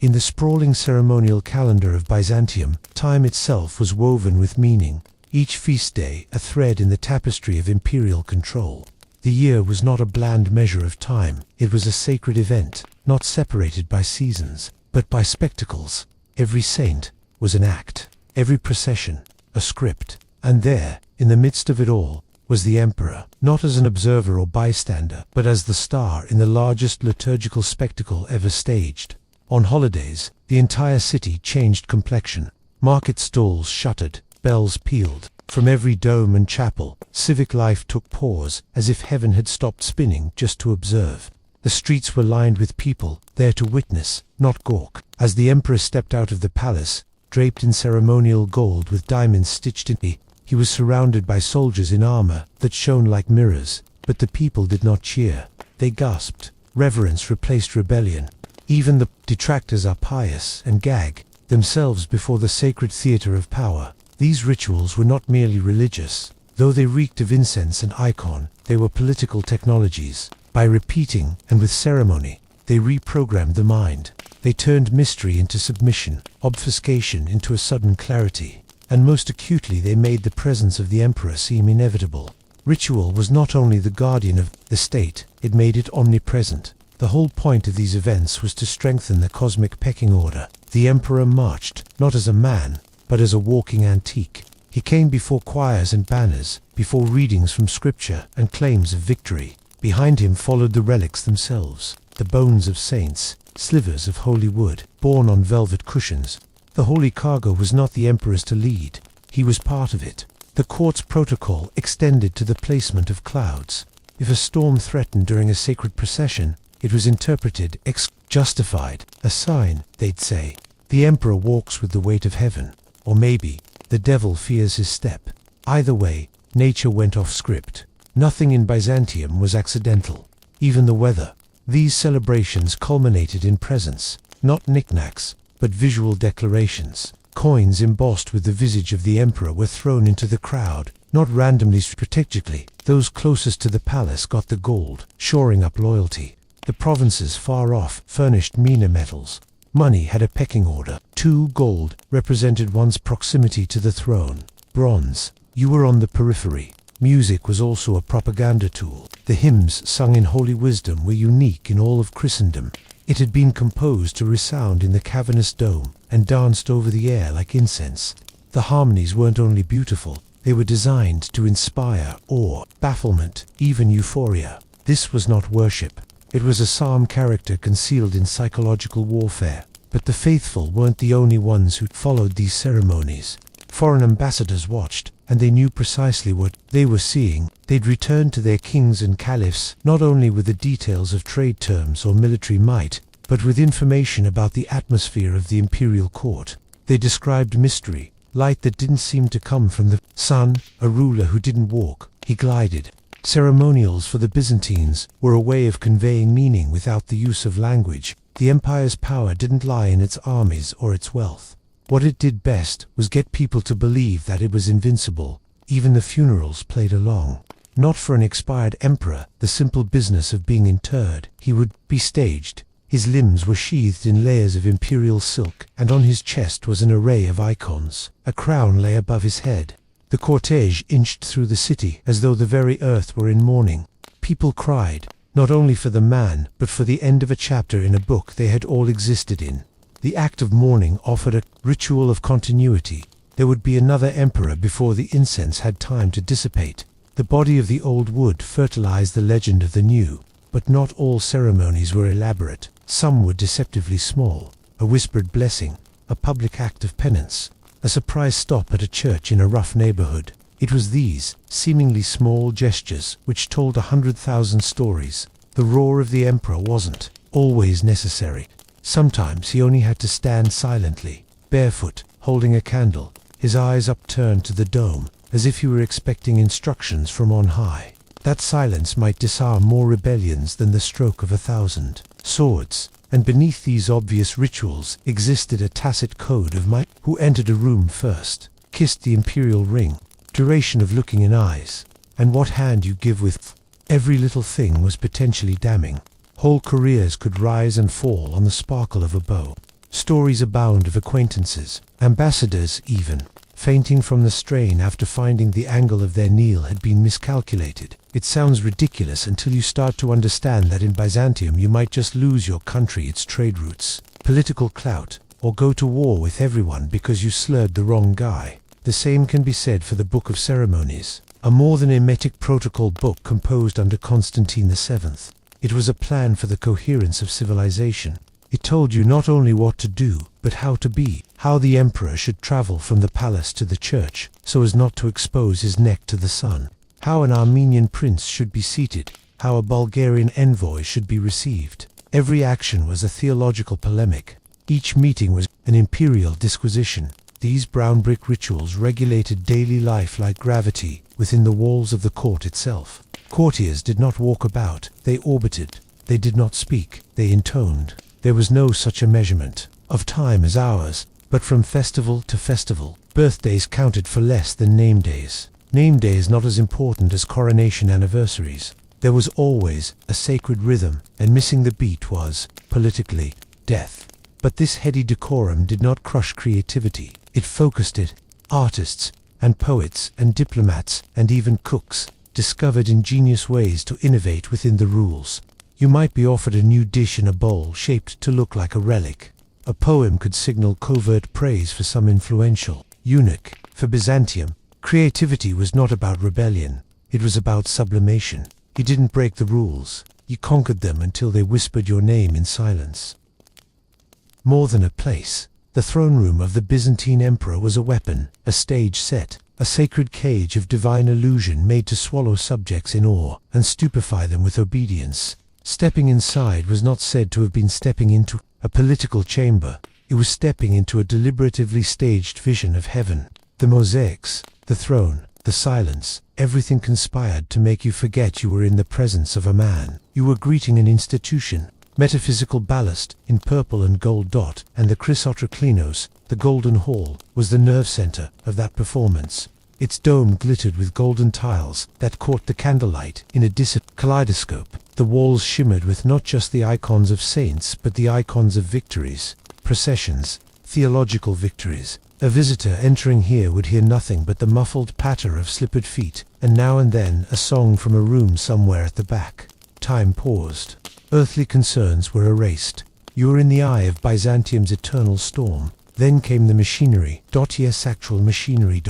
In the sprawling ceremonial calendar of Byzantium, time itself was woven with meaning, each feast day a thread in the tapestry of imperial control. The year was not a bland measure of time, it was a sacred event, not separated by seasons, but by spectacles. Every saint was an act, every procession a script, and there, in the midst of it all, was the emperor, not as an observer or bystander, but as the star in the largest liturgical spectacle ever staged. On holidays, the entire city changed complexion. Market stalls shuttered, bells pealed. From every dome and chapel, civic life took pause, as if heaven had stopped spinning just to observe. The streets were lined with people, there to witness, not gawk. As the emperor stepped out of the palace, draped in ceremonial gold with diamonds stitched in it, he was surrounded by soldiers in armor that shone like mirrors. But the people did not cheer. They gasped. Reverence replaced rebellion. Even the detractors are pious and gag themselves before the sacred theater of power. These rituals were not merely religious. Though they reeked of incense and icon, they were political technologies. By repeating and with ceremony, they reprogrammed the mind. They turned mystery into submission, obfuscation into a sudden clarity, and most acutely they made the presence of the emperor seem inevitable. Ritual was not only the guardian of the state, it made it omnipresent. The whole point of these events was to strengthen the cosmic pecking order. The emperor marched, not as a man, but as a walking antique. He came before choirs and banners, before readings from scripture and claims of victory. Behind him followed the relics themselves, the bones of saints, slivers of holy wood, borne on velvet cushions. The holy cargo was not the emperor's to lead. He was part of it. The court's protocol extended to the placement of clouds. If a storm threatened during a sacred procession, it was interpreted justified, a sign, they'd say. The emperor walks with the weight of heaven. Or maybe, the devil fears his step. Either way, nature went off script. Nothing in Byzantium was accidental. Even the weather. These celebrations culminated in presents, not knickknacks, but visual declarations. Coins embossed with the visage of the emperor were thrown into the crowd, not randomly strategically. Those closest to the palace got the gold, shoring up loyalty. The provinces far off furnished meaner metals. Money had a pecking order. 2 gold represented one's proximity to the throne. Bronze, you were on the periphery. Music was also a propaganda tool. The hymns sung in holy wisdom were unique in all of Christendom. It had been composed to resound in the cavernous dome and danced over the air like incense. The harmonies weren't only beautiful, they were designed to inspire awe, bafflement, even euphoria. This was not worship. It was a psalm character concealed in psychological warfare. But the faithful weren't the only ones who followed these ceremonies. Foreign ambassadors watched, and they knew precisely what they were seeing. They'd return to their kings and caliphs, not only with the details of trade terms or military might, but with information about the atmosphere of the imperial court. They described mystery, light that didn't seem to come from the sun, a ruler who didn't walk, he glided. Ceremonials for the Byzantines were a way of conveying meaning without the use of language. The empire's power didn't lie in its armies or its wealth. What it did best was get people to believe that it was invincible. Even the funerals played along. Not for an expired emperor, the simple business of being interred. He would be staged. His limbs were sheathed in layers of imperial silk, and on his chest was an array of icons. A crown lay above his head. The cortege inched through the city as though the very earth were in mourning. People cried, not only for the man, but for the end of a chapter in a book they had all existed in. The act of mourning offered a ritual of continuity. There would be another emperor before the incense had time to dissipate. The body of the old wood fertilized the legend of the new. But not all ceremonies were elaborate. Some were deceptively small. A whispered blessing, a public act of penance, a surprise stop at a church in a rough neighborhood. It was these, seemingly small gestures, which told 100,000 stories. The roar of the emperor wasn't always necessary. Sometimes he only had to stand silently, barefoot, holding a candle, his eyes upturned to the dome, as if he were expecting instructions from on high. That silence might disarm more rebellions than the stroke of 1,000 swords. And beneath these obvious rituals existed a tacit code of might. Who entered a room first, kissed the imperial ring, duration of looking in eyes, and what hand you give with. Every little thing was potentially damning. Whole careers could rise and fall on the sparkle of a bow. Stories abound of acquaintances, ambassadors even, fainting from the strain after finding the angle of their kneel had been miscalculated. It sounds ridiculous until you start to understand that in Byzantium you might just lose your country, its trade routes, political clout, or go to war with everyone because you slurred the wrong guy. The same can be said for the Book of Ceremonies, a more than emetic protocol book composed under Constantine VII. It was a plan for the coherence of civilization. It told you not only what to do, but how to be, how the emperor should travel from the palace to the church, so as not to expose his neck to the sun, how an Armenian prince should be seated, how a Bulgarian envoy should be received. Every action was a theological polemic. Each meeting was an imperial disquisition. These brown brick rituals regulated daily life like gravity within the walls of the court itself. Courtiers did not walk about, they orbited. They did not speak, they intoned. There was no such a measurement of time as ours, but from festival to festival, birthdays counted for less than name days. Name days not as important as coronation anniversaries. There was always a sacred rhythm, and missing the beat was, politically, death. But this heady decorum did not crush creativity. It focused it. Artists, and poets, and diplomats, and even cooks, discovered ingenious ways to innovate within the rules. You might be offered a new dish in a bowl shaped to look like a relic. A poem could signal covert praise for some influential eunuch. For Byzantium, creativity was not about rebellion. It was about sublimation. You didn't break the rules. You conquered them until they whispered your name in silence. More than a place, the throne room of the Byzantine emperor was a weapon, a stage set, a sacred cage of divine illusion made to swallow subjects in awe and stupefy them with obedience. Stepping inside was not said to have been stepping into a political chamber. It was stepping into a deliberatively staged vision of heaven. The mosaics, the throne, the silence, everything conspired to make you forget you were in the presence of a man. You were greeting an institution. Metaphysical ballast, in purple and gold dot, and the chrysotrachlinos, the golden hall, was the nerve center of that performance. Its dome glittered with golden tiles that caught the candlelight in a kaleidoscope. The walls shimmered with not just the icons of saints, but the icons of victories, processions, theological victories. A visitor entering here would hear nothing but the muffled patter of slippered feet, and now and then a song from a room somewhere at the back. Time paused. Earthly concerns were erased. You were in the eye of Byzantium's eternal storm. Then came the machinery. Yes, actual machinery.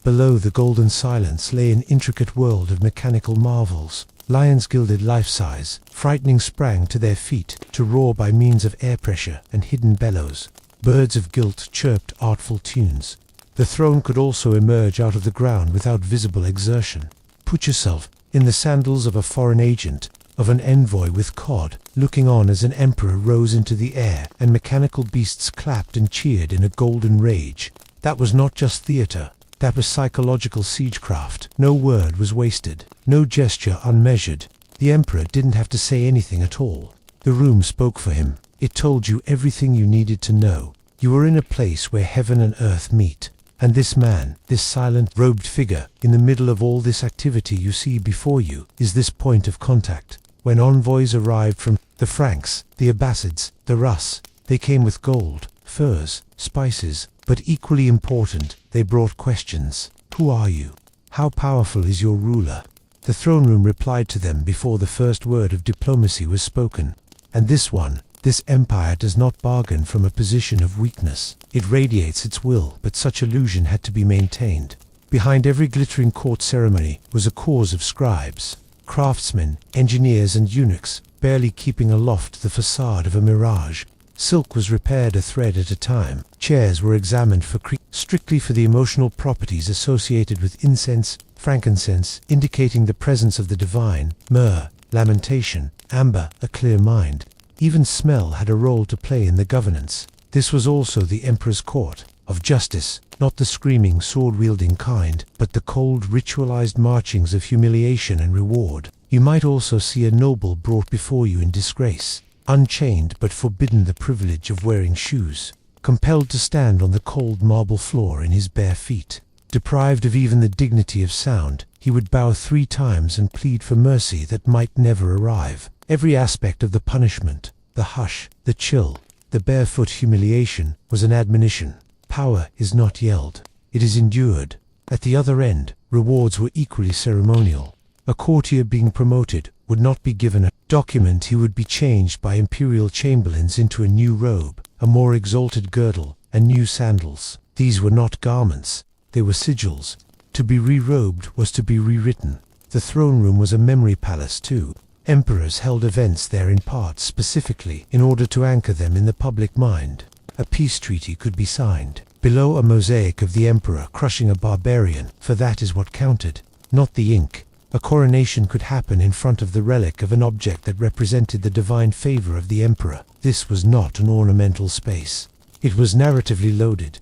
Below the golden silence lay an intricate world of mechanical marvels. Lions gilded life-size, frightening sprang to their feet to roar by means of air pressure and hidden bellows. Birds of gilt chirped artful tunes. The throne could also emerge out of the ground without visible exertion. Put yourself in the sandals of a foreign agent, of an envoy with cod, looking on as an emperor rose into the air, and mechanical beasts clapped and cheered in a golden rage. That was not just theater. That was psychological siegecraft. No word was wasted, no gesture unmeasured. The emperor didn't have to say anything at all. The room spoke for him. It told you everything you needed to know. You were in a place where heaven and earth meet. And this man, this silent, robed figure, in the middle of all this activity you see before you, is this point of contact. When envoys arrived from the Franks, the Abbasids, the Rus, they came with gold, furs, spices, but equally important, they brought questions. Who are you? How powerful is your ruler? The throne room replied to them before the first word of diplomacy was spoken. And this empire does not bargain from a position of weakness. It radiates its will, but such illusion had to be maintained. Behind every glittering court ceremony was a corps of scribes, craftsmen, engineers and eunuchs, barely keeping aloft the facade of a mirage. Silk was repaired a thread at a time. Chairs were examined strictly for the emotional properties associated with incense, frankincense, indicating the presence of the divine, myrrh, lamentation, amber, a clear mind. Even smell had a role to play in the governance. This was also the emperor's court of justice, not the screaming, sword-wielding kind, but the cold, ritualized marchings of humiliation and reward. You might also see a noble brought before you in disgrace, unchained but forbidden the privilege of wearing shoes, compelled to stand on the cold marble floor in his bare feet. Deprived of even the dignity of sound, he would bow 3 times and plead for mercy that might never arrive. Every aspect of the punishment, the hush, the chill, The barefoot humiliation was an admonition. Power is not yelled, it is endured. At the other end, rewards were equally ceremonial. A courtier being promoted would not be given a document, he would be changed by imperial chamberlains into a new robe, a more exalted girdle, and new sandals. These were not garments, they were sigils. To be re-robed was to be rewritten. The throne room was a memory palace too. Emperors held events there in part specifically in order to anchor them in the public mind. A peace treaty could be signed. Below, a mosaic of the emperor crushing a barbarian, for that is what counted, not the ink. A coronation could happen in front of the relic of an object that represented the divine favor of the emperor. This was not an ornamental space. It was narratively loaded.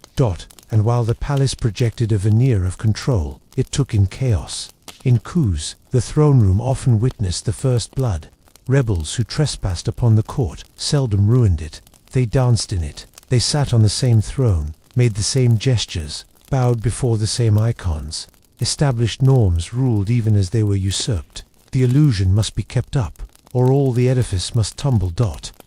And while the palace projected a veneer of control, it took in chaos. In coups, the throne room often witnessed the first blood. Rebels who trespassed upon the court seldom ruined it. They danced in it. They sat on the same throne, made the same gestures, bowed before the same icons. Established norms ruled even as they were usurped. The illusion must be kept up, or all the edifice must tumble.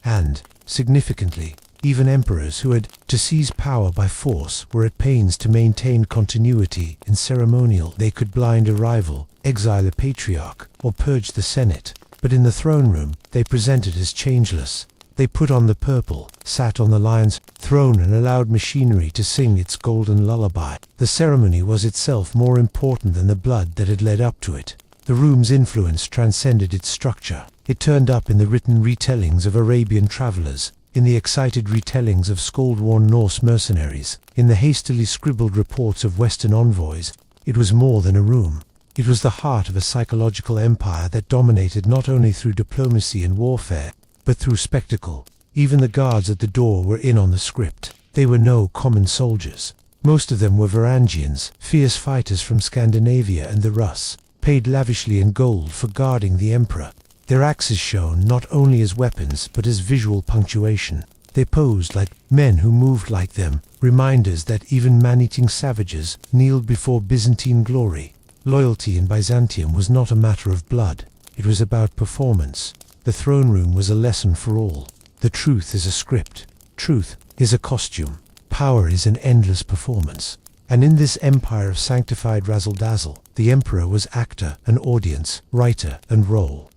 And, significantly, even emperors who had to seize power by force were at pains to maintain continuity in ceremonial. They could blind a rival, exile a patriarch, or purge the Senate. But in the throne room, they presented as changeless. They put on the purple, sat on the lion's throne, and allowed machinery to sing its golden lullaby. The ceremony was itself more important than the blood that had led up to it. The room's influence transcended its structure. It turned up in the written retellings of Arabian travelers, in the excited retellings of scald-worn Norse mercenaries, in the hastily scribbled reports of Western envoys. It was more than a room. It was the heart of a psychological empire that dominated not only through diplomacy and warfare, but through spectacle. Even the guards at the door were in on the script. They were no common soldiers. Most of them were Varangians, fierce fighters from Scandinavia and the Rus, paid lavishly in gold for guarding the emperor. Their axes shone not only as weapons but as visual punctuation. They posed like men who moved like them, reminders that even man-eating savages kneeled before Byzantine glory. Loyalty in Byzantium was not a matter of blood. It was about performance. The throne room was a lesson for all. The truth is a script. Truth is a costume. Power is an endless performance. And in this empire of sanctified razzle-dazzle, the emperor was actor and audience, writer and role.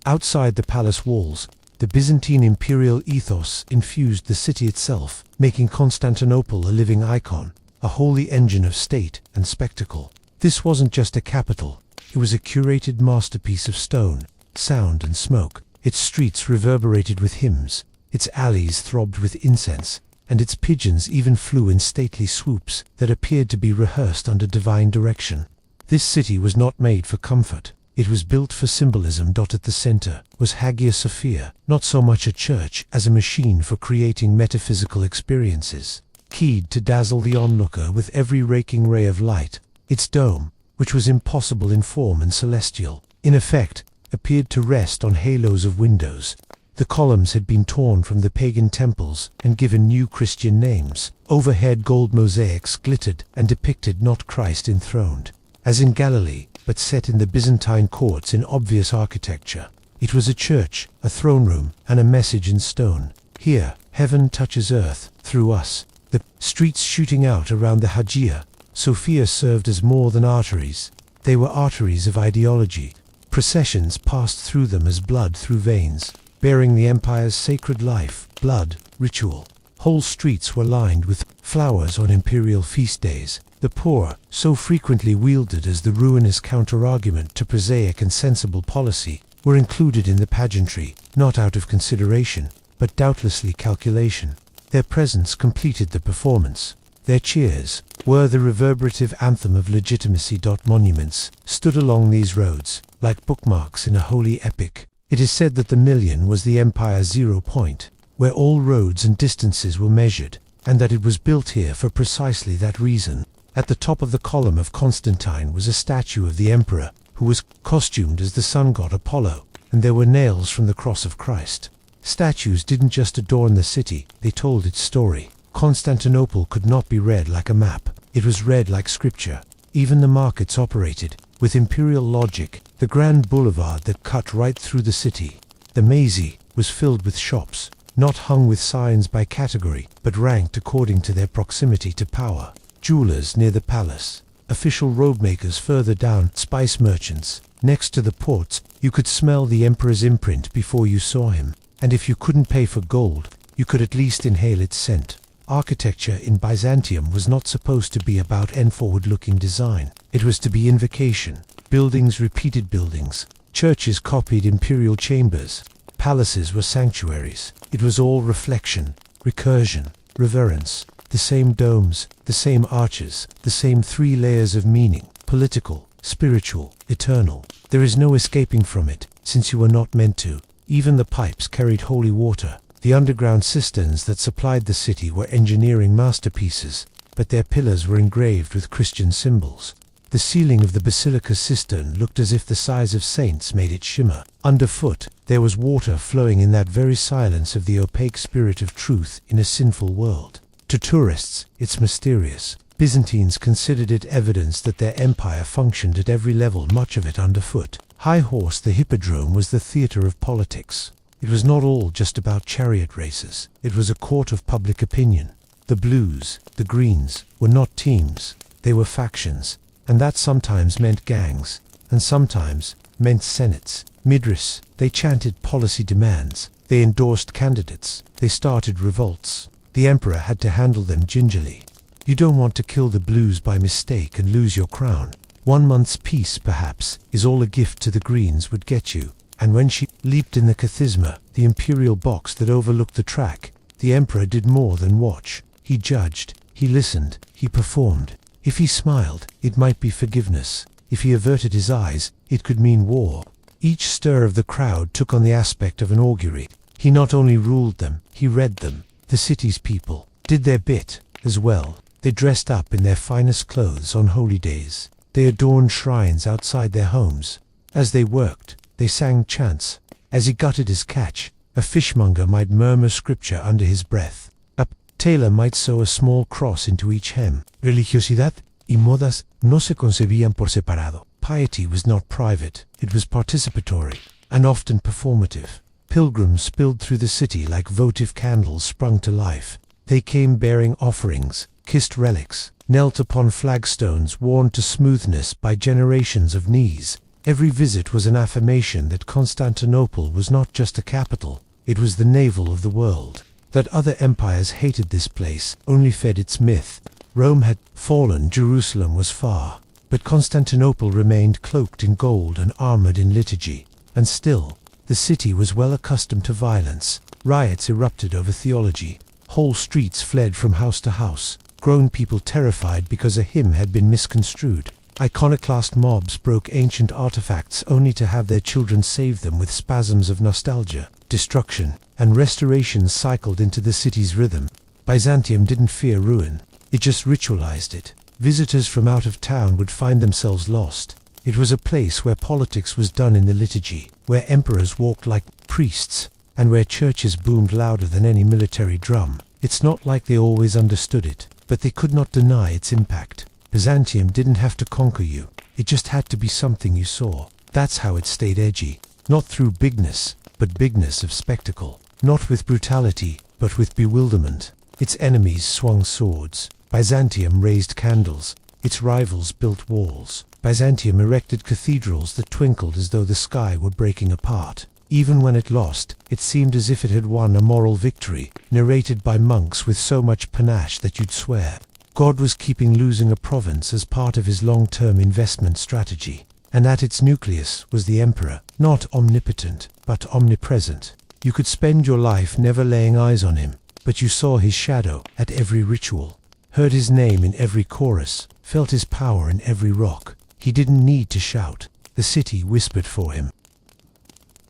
Outside the palace walls, the Byzantine imperial ethos infused the city itself, making Constantinople a living icon, a holy engine of state and spectacle. This wasn't just a capital, it was a curated masterpiece of stone, sound and smoke. Its streets reverberated with hymns, its alleys throbbed with incense, and its pigeons even flew in stately swoops that appeared to be rehearsed under divine direction. This city was not made for comfort. It was built for symbolism. At the center was Hagia Sophia, not so much a church as a machine for creating metaphysical experiences, keyed to dazzle the onlooker with every raking ray of light. Its dome, which was impossible in form and celestial, in effect, appeared to rest on halos of windows. The columns had been torn from the pagan temples and given new Christian names. Overhead gold mosaics glittered and depicted not Christ enthroned, as in Galilee, but set in the Byzantine courts in obvious architecture. It was a church, a throne room, and a message in stone. Here, heaven touches earth, through us. The streets shooting out around the Hagia Sophia served as more than arteries. They were arteries of ideology. Processions passed through them as blood through veins, bearing the empire's sacred life, blood, ritual. Whole streets were lined with flowers on imperial feast days. The poor, so frequently wielded as the ruinous counter-argument to prosaic and sensible policy, were included in the pageantry, not out of consideration, but doubtlessly calculation. Their presence completed the performance. Their cheers were the reverberative anthem of legitimacy. Monuments stood along these roads, like bookmarks in a holy epic. It is said that the million was the empire's 0 point, where all roads and distances were measured, and that it was built here for precisely that reason. At the top of the column of Constantine was a statue of the emperor, who was costumed as the sun god Apollo, and there were nails from the cross of Christ. Statues didn't just adorn the city, they told its story. Constantinople could not be read like a map. It was read like scripture. Even the markets operated with imperial logic. The grand boulevard that cut right through the city, the Mazy, was filled with shops. not hung with signs by category, but ranked according to their proximity to power. Jewelers near the palace, official robe makers further down, spice merchants. Next to the ports, you could smell the emperor's imprint before you saw him, and if you couldn't pay for gold, you could at least inhale its scent. Architecture in Byzantium was not supposed to be about forward-looking design. It was to be invocation. Buildings repeated buildings. Churches copied imperial chambers. Palaces were sanctuaries. It was all reflection, recursion, reverence. The same domes, the same arches, the same 3 layers of meaning: political, spiritual, eternal. There is no escaping from it, since you were not meant to. Even the pipes carried holy water. The underground cisterns that supplied the city were engineering masterpieces, but their pillars were engraved with Christian symbols. The ceiling of the basilica's cistern looked as if the size of saints made it shimmer. Underfoot, there was water flowing in that very silence of the opaque spirit of truth in a sinful world. To tourists, it's mysterious. Byzantines considered it evidence that their empire functioned at every level, much of it underfoot. High Horse, the hippodrome, was the theater of politics. It was not all just about chariot races. It was a court of public opinion. The blues, the greens, were not teams. They were factions, and that sometimes meant gangs, and sometimes meant senates. Midris, they chanted policy demands. They endorsed candidates. They started revolts. The emperor had to handle them gingerly. You don't want to kill the blues by mistake and lose your crown. 1 month's peace, perhaps, is all a gift to the greens would get you. And when she leaped in the kathisma, the imperial box that overlooked the track, the emperor did more than watch. He judged, he listened, he performed. If he smiled, it might be forgiveness. If he averted his eyes, it could mean war. Each stir of the crowd took on the aspect of an augury. He not only ruled them, he read them. The city's people did their bit as well. They dressed up in their finest clothes on holy days. They adorned shrines outside their homes. As they worked, they sang chants. As he gutted his catch, a fishmonger might murmur scripture under his breath. A tailor might sew a small cross into each hem. Religiosidad y modas no se concebían por separado. Piety was not private, it was participatory, and often performative. Pilgrims spilled through the city like votive candles sprung to life. They came bearing offerings, kissed relics, knelt upon flagstones worn to smoothness by generations of knees. Every visit was an affirmation that Constantinople was not just a capital, it was the navel of the world. That other empires hated this place only fed its myth. Rome had fallen, Jerusalem was far, but Constantinople remained cloaked in gold and armored in liturgy. And still, the city was well accustomed to violence. Riots erupted over theology. Whole streets fled from house to house. Grown people terrified because a hymn had been misconstrued. Iconoclast mobs broke ancient artifacts only to have their children save them with spasms of nostalgia. Destruction and restoration cycled into the city's rhythm. Byzantium didn't fear ruin. It just ritualized it. Visitors from out of town would find themselves lost. It was a place where politics was done in the liturgy, where emperors walked like priests, and where churches boomed louder than any military drum. It's not like they always understood it, but they could not deny its impact. Byzantium didn't have to conquer you. It just had to be something you saw. That's how it stayed edgy. Not through bigness, but bigness of spectacle. Not with brutality, but with bewilderment. Its enemies swung swords. Byzantium raised candles. Its rivals built walls. Byzantium erected cathedrals that twinkled as though the sky were breaking apart. Even when it lost, it seemed as if it had won a moral victory, narrated by monks with so much panache that you'd swear God was keeping losing a province as part of his long-term investment strategy. And at its nucleus was the emperor, not omnipotent, but omnipresent. You could spend your life never laying eyes on him, but you saw his shadow at every ritual, heard his name in every chorus, felt his power in every rock. He didn't need to shout. The city whispered for him.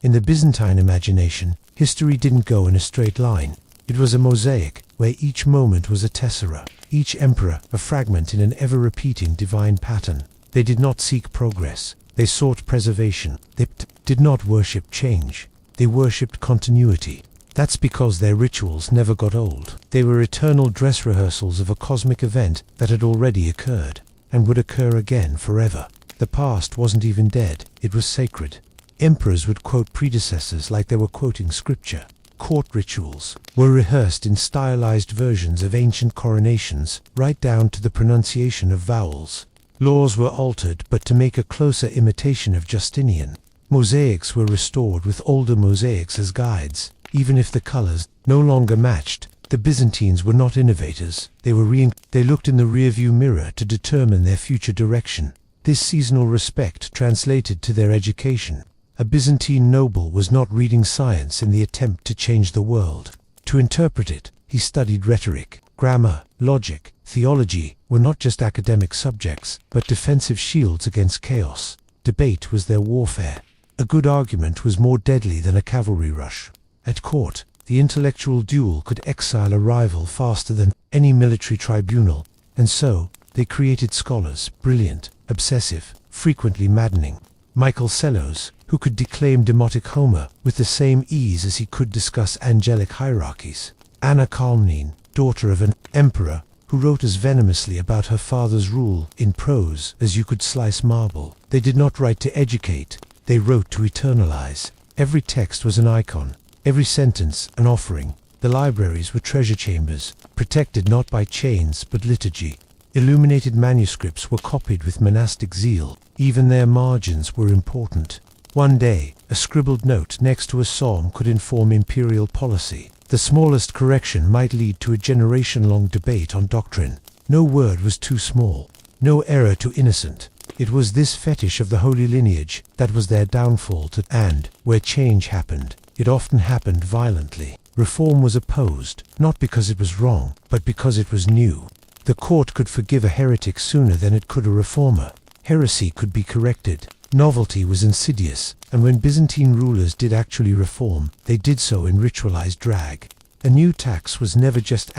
In the Byzantine imagination, history didn't go in a straight line. It was a mosaic, where each moment was a tessera, each emperor a fragment in an ever-repeating divine pattern. They did not seek progress. They sought preservation. They did not worship change. They worshipped continuity. That's because their rituals never got old. They were eternal dress rehearsals of a cosmic event that had already occurred, and would occur again forever. The past wasn't even dead. It was sacred. Emperors would quote predecessors like they were quoting scripture. court rituals were rehearsed in stylized versions of ancient coronations, right down to the pronunciation of vowels. Laws were altered, but to make a closer imitation of Justinian. Mosaics were restored with older mosaics as guides, even if the colors no longer matched. The Byzantines were not innovators. They looked in the rearview mirror to determine their future direction. This seasonal respect translated to their education. A Byzantine noble was not reading science in the attempt to change the world. To interpret it, he studied rhetoric. Grammar, logic, theology were not just academic subjects, but defensive shields against chaos. Debate was their warfare. A good argument was more deadly than a cavalry rush. At court, the intellectual duel could exile a rival faster than any military tribunal, and so they created scholars, brilliant, obsessive, frequently maddening. Michael Sellos, who could declaim demotic Homer with the same ease as he could discuss angelic hierarchies. Anna Karenine, daughter of an emperor, who wrote as venomously about her father's rule in prose as you could slice marble. They did not write to educate, they wrote to eternalize. Every text was an icon, every sentence an offering. The libraries were treasure chambers, protected not by chains but liturgy. Illuminated manuscripts were copied with monastic zeal. Even their margins were important. One day, a scribbled note next to a psalm could inform imperial policy. The smallest correction might lead to a generation-long debate on doctrine. No word was too small, no error too innocent. It was this fetish of the holy lineage that was their downfall, and where change happened, it often happened violently. Reform was opposed, not because it was wrong, but because it was new. The court could forgive a heretic sooner than it could a reformer. Heresy could be corrected. Novelty was insidious, and when Byzantine rulers did actually reform, they did so in ritualized drag. A new tax was never just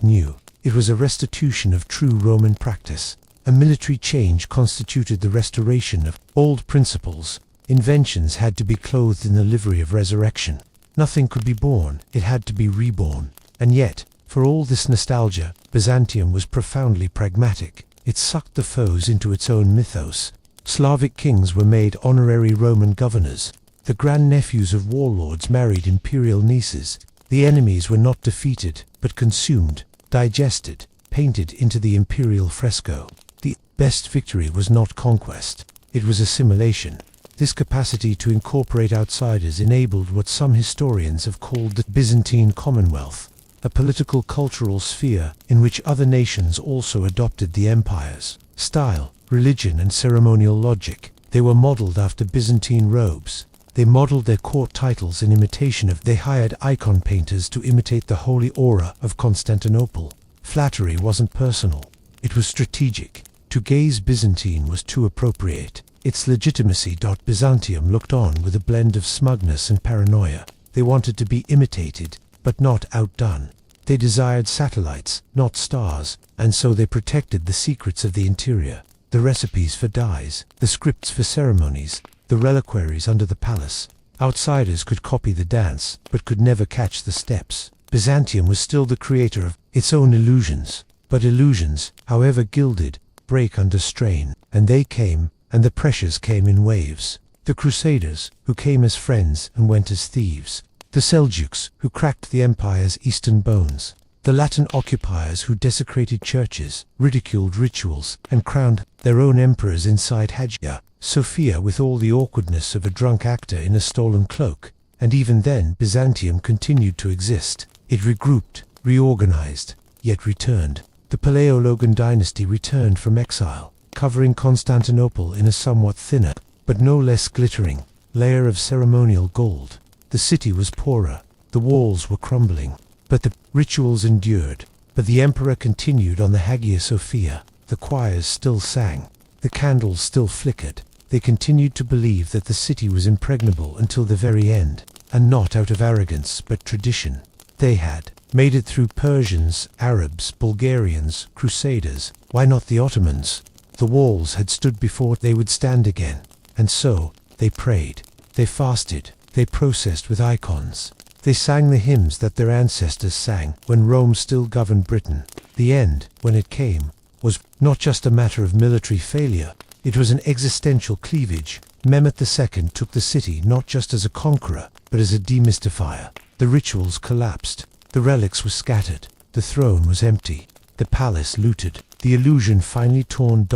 *new. It was a restitution of true Roman practice. A military change constituted the restoration of old principles. Inventions had to be clothed in the livery of resurrection. Nothing could be born, it had to be reborn. And yet, for all this nostalgia, Byzantium was profoundly pragmatic. It sucked the foes into its own mythos. Slavic kings were made honorary Roman governors. The grandnephews of warlords married imperial nieces. The enemies were not defeated, but consumed, digested, painted into the imperial fresco. The best victory was not conquest, it was assimilation. This capacity to incorporate outsiders enabled what some historians have called the Byzantine Commonwealth, a political cultural sphere in which other nations also adopted the empire's style, religion and ceremonial logic. They were modeled after Byzantine robes. They modeled their court titles in imitation of. They hired icon painters to imitate the holy aura of Constantinople. Flattery wasn't personal, it was strategic. To gaze Byzantine was too appropriate. Its legitimacy. Byzantium looked on with a blend of smugness and paranoia. They wanted to be imitated, but not outdone. They desired satellites, not stars, and so they protected the secrets of the interior. The recipes for dyes, the scripts for ceremonies, the reliquaries under the palace. Outsiders could copy the dance, but could never catch the steps. Byzantium was still the creator of its own illusions. But illusions, however gilded, break under strain. And they came, and the pressures came in waves. The Crusaders, who came as friends and went as thieves. The Seljuks, who cracked the empire's eastern bones. The Latin occupiers who desecrated churches, ridiculed rituals, and crowned their own emperors inside Hagia Sophia with all the awkwardness of a drunk actor in a stolen cloak. And even then Byzantium continued to exist. It regrouped, reorganized, yet returned. The Paleologan dynasty returned from exile, covering Constantinople in a somewhat thinner, but no less glittering, layer of ceremonial gold. The city was poorer, the walls were crumbling, but the rituals endured. But the emperor continued on the Hagia Sophia. The choirs still sang, the candles still flickered. They continued to believe that the city was impregnable until the very end, and not out of arrogance but tradition. They had made it through Persians, Arabs, Bulgarians, Crusaders. Why not the Ottomans? The walls had stood before they would stand again. And so, they prayed, they fasted, they processed with icons. They sang the hymns that their ancestors sang when Rome still governed Britain. The end, when it came, was not just a matter of military failure. It was an existential cleavage. Mehmet II took the city not just as a conqueror, but as a demystifier. The rituals collapsed. The relics were scattered. The throne was empty. The palace looted. The illusion finally torn.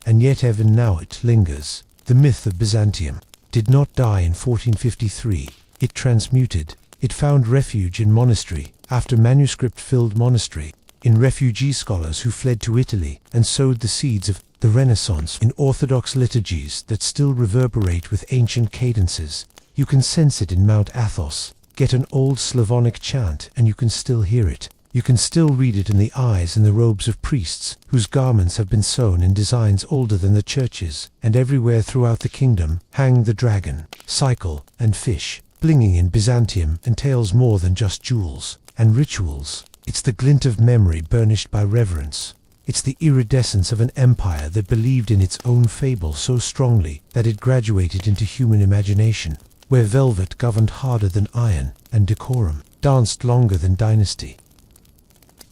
And yet even now it lingers. The myth of Byzantium did not die in 1453. It transmuted. It found refuge in monastery after manuscript-filled monastery, in refugee scholars who fled to Italy and sowed the seeds of the Renaissance in Orthodox liturgies that still reverberate with ancient cadences. You can sense it in Mount Athos. Get an old Slavonic chant and you can still hear it. You can still read it in the eyes and the robes of priests, whose garments have been sewn in designs older than the churches, and everywhere throughout the kingdom hang the dragon, cycle, and fish. Blinging in Byzantium entails more than just jewels and rituals. It's the glint of memory burnished by reverence. It's the iridescence of an empire that believed in its own fable so strongly that it graduated into human imagination, where velvet governed harder than iron, and decorum danced longer than dynasty.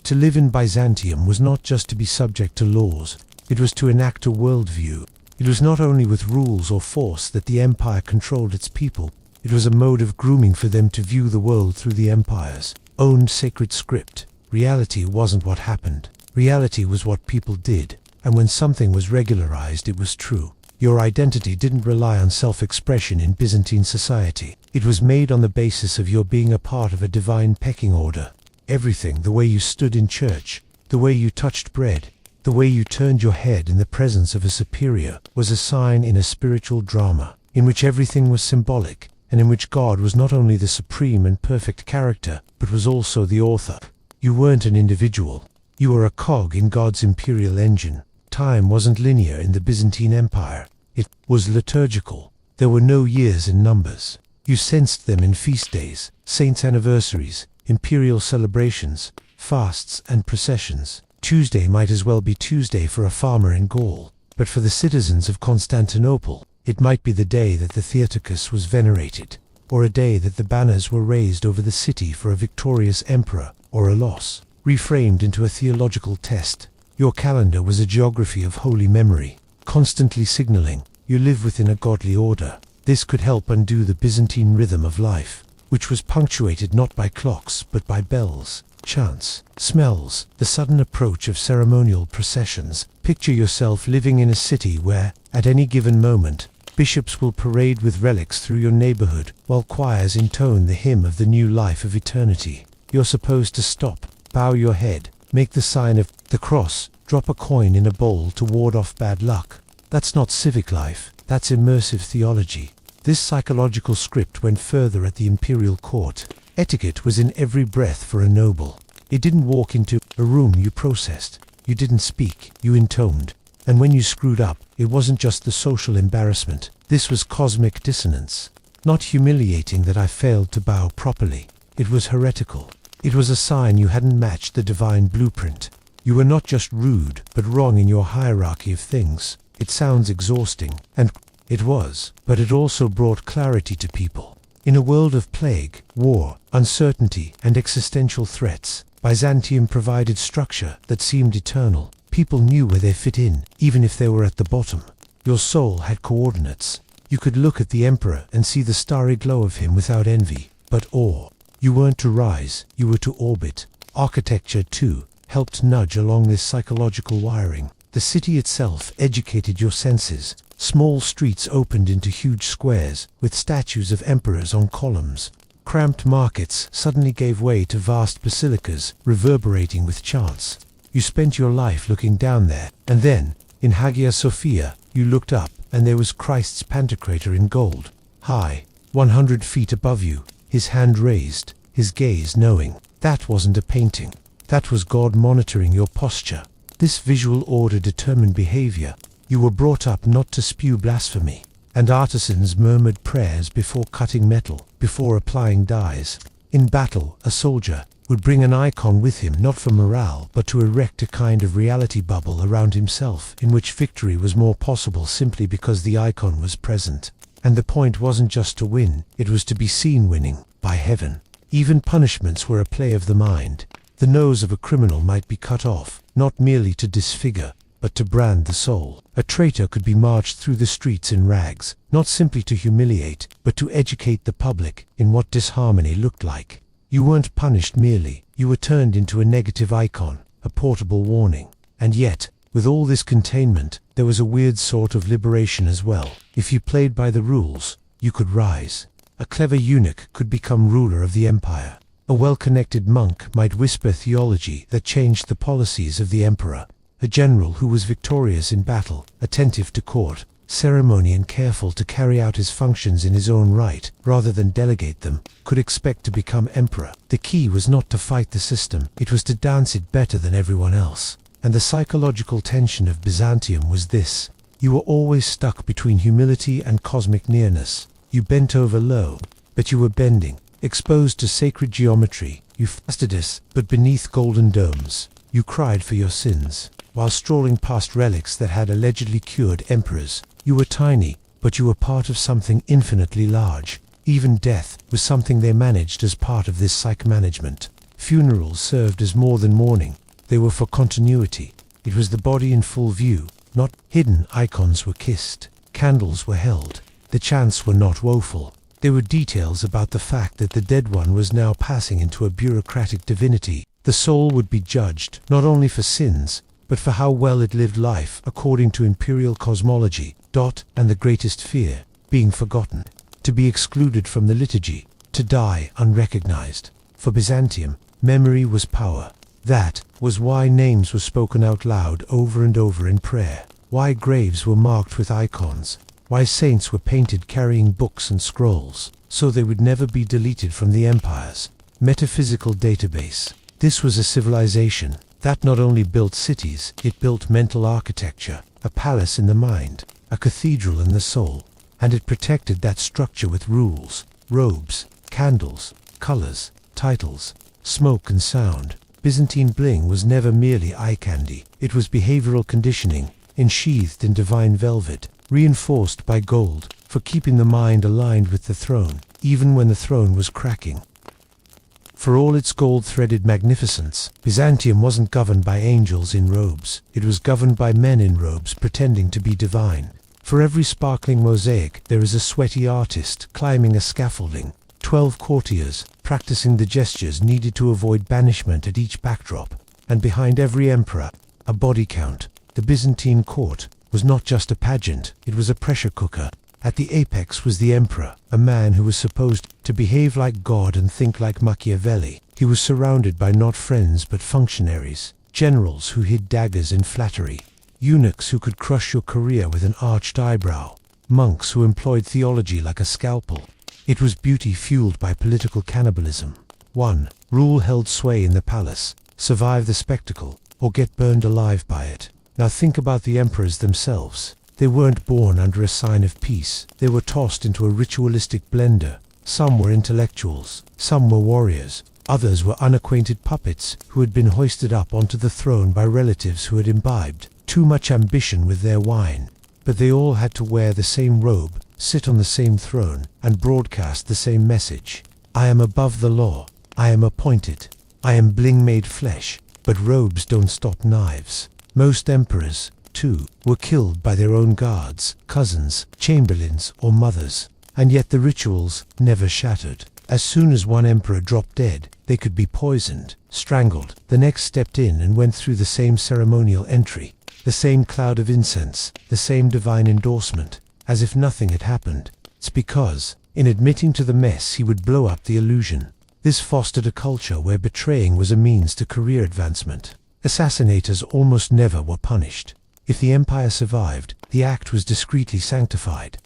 To live in Byzantium was not just to be subject to laws, it was to enact a worldview. It was not only with rules or force that the empire controlled its people, it was a mode of grooming for them to view the world through the empire's own sacred script. Reality wasn't what happened. Reality was what people did, and when something was regularized, it was true. Your identity didn't rely on self-expression in Byzantine society. It was made on the basis of your being a part of a divine pecking order. Everything, the way you stood in church, the way you touched bread, the way you turned your head in the presence of a superior, was a sign in a spiritual drama, in which everything was symbolic, and in which God was not only the supreme and perfect character, but was also the author. You weren't an individual. You were a cog in God's imperial engine. Time wasn't linear in the Byzantine Empire. It was liturgical. There were no years and numbers. You sensed them in feast days, saints' anniversaries, imperial celebrations, fasts and processions. Tuesday might as well be Tuesday for a farmer in Gaul, but for the citizens of Constantinople, it might be the day that the Theotokos was venerated, or a day that the banners were raised over the city for a victorious emperor, or a loss, reframed into a theological test. Your calendar was a geography of holy memory, constantly signaling, you live within a godly order. This could help undo the Byzantine rhythm of life, which was punctuated not by clocks but by bells, chants, smells, the sudden approach of ceremonial processions. Picture yourself living in a city where, at any given moment, bishops will parade with relics through your neighborhood, while choirs intone the hymn of the new life of eternity. You're supposed to stop, bow your head, make the sign of the cross, drop a coin in a bowl to ward off bad luck. That's not civic life, that's immersive theology. This psychological script went further at the imperial court. Etiquette was in every breath for a noble. It didn't walk into a room, you processed. You didn't speak, you intoned. And when you screwed up, it wasn't just the social embarrassment. This was cosmic dissonance. Not humiliating that I failed to bow properly. It was heretical. It was a sign you hadn't matched the divine blueprint. You were not just rude, but wrong in your hierarchy of things. It sounds exhausting, and it was, but it also brought clarity to people. In a world of plague, war, uncertainty, and existential threats, Byzantium provided structure that seemed eternal. People knew where they fit in, even if they were at the bottom. Your soul had coordinates. You could look at the emperor and see the starry glow of him without envy, but awe. You weren't to rise, you were to orbit. Architecture, too, helped nudge along this psychological wiring. The city itself educated your senses. Small streets opened into huge squares, with statues of emperors on columns. Cramped markets suddenly gave way to vast basilicas, reverberating with chants. You spent your life looking down there, and then, in Hagia Sophia, you looked up, and there was Christ's Pantocrator in gold, high, 100 feet above you, his hand raised, his gaze knowing. That wasn't a painting. That was God monitoring your posture. This visual order determined behavior. You were brought up not to spew blasphemy, and artisans murmured prayers before cutting metal, before applying dyes. In battle, a soldier would bring an icon with him not for morale, but to erect a kind of reality bubble around himself in which victory was more possible simply because the icon was present. And the point wasn't just to win, it was to be seen winning, by heaven. Even punishments were a play of the mind. The nose of a criminal might be cut off, not merely to disfigure, but to brand the soul. A traitor could be marched through the streets in rags, not simply to humiliate, but to educate the public in what disharmony looked like. You weren't punished merely, you were turned into a negative icon, a portable warning. And yet, with all this containment, there was a weird sort of liberation as well. If you played by the rules, you could rise. A clever eunuch could become ruler of the empire. A well-connected monk might whisper theology that changed the policies of the emperor. A general who was victorious in battle, attentive to court, ceremony and careful to carry out his functions in his own right, rather than delegate them, could expect to become emperor. The key was not to fight the system, it was to dance it better than everyone else. And the psychological tension of Byzantium was this. You were always stuck between humility and cosmic nearness. You bent over low, but you were bending. Exposed to sacred geometry, you fasted, but beneath golden domes. You cried for your sins. While strolling past relics that had allegedly cured emperors, you were tiny, but you were part of something infinitely large. Even death was something they managed as part of this psych management. Funerals served as more than mourning. They were for continuity. It was the body in full view, not hidden. Icons were kissed. Candles were held. The chants were not woeful. There were details about the fact that the dead one was now passing into a bureaucratic divinity. The soul would be judged, not only for sins, but for how well it lived life according to Imperial cosmology. And the greatest fear, being forgotten, to be excluded from the liturgy, to die unrecognized. For Byzantium, memory was power. That was why names were spoken out loud over and over in prayer, why graves were marked with icons, why saints were painted carrying books and scrolls, so they would never be deleted from the empire's metaphysical database. This was a civilization that not only built cities, it built mental architecture, a palace in the mind, a cathedral in the soul, and it protected that structure with rules, robes, candles, colors, titles, smoke and sound. Byzantine bling was never merely eye candy, it was behavioral conditioning, ensheathed in divine velvet, reinforced by gold, for keeping the mind aligned with the throne, even when the throne was cracking. For all its gold-threaded magnificence, Byzantium wasn't governed by angels in robes, it was governed by men in robes pretending to be divine. For every sparkling mosaic, there is a sweaty artist climbing a scaffolding, 12 courtiers practicing the gestures needed to avoid banishment at each backdrop, and behind every emperor, a body count. The Byzantine court was not just a pageant, it was a pressure cooker. At the apex was the emperor, a man who was supposed to behave like God and think like Machiavelli. He was surrounded by not friends but functionaries, generals who hid daggers in flattery, eunuchs who could crush your career with an arched eyebrow, monks who employed theology like a scalpel. It was beauty fueled by political cannibalism. 1. Rule held sway in the palace, survive the spectacle, or get burned alive by it. Now think about the emperors themselves. They weren't born under a sign of peace. They were tossed into a ritualistic blender. Some were intellectuals, some were warriors, others were unacquainted puppets who had been hoisted up onto the throne by relatives who had imbibed too much ambition with their wine. But they all had to wear the same robe, sit on the same throne, and broadcast the same message. I am above the law. I am appointed. I am bling made flesh. But robes don't stop knives. Most emperors, too, were killed by their own guards, cousins, chamberlains, or mothers. And yet the rituals never shattered. As soon as one emperor dropped dead, they could be poisoned, strangled. The next stepped in and went through the same ceremonial entry, the same cloud of incense, the same divine endorsement, as if nothing had happened. It's because, in admitting to the mess, he would blow up the illusion. This fostered a culture where betraying was a means to career advancement. Assassinators almost never were punished. If the empire survived, the act was discreetly sanctified.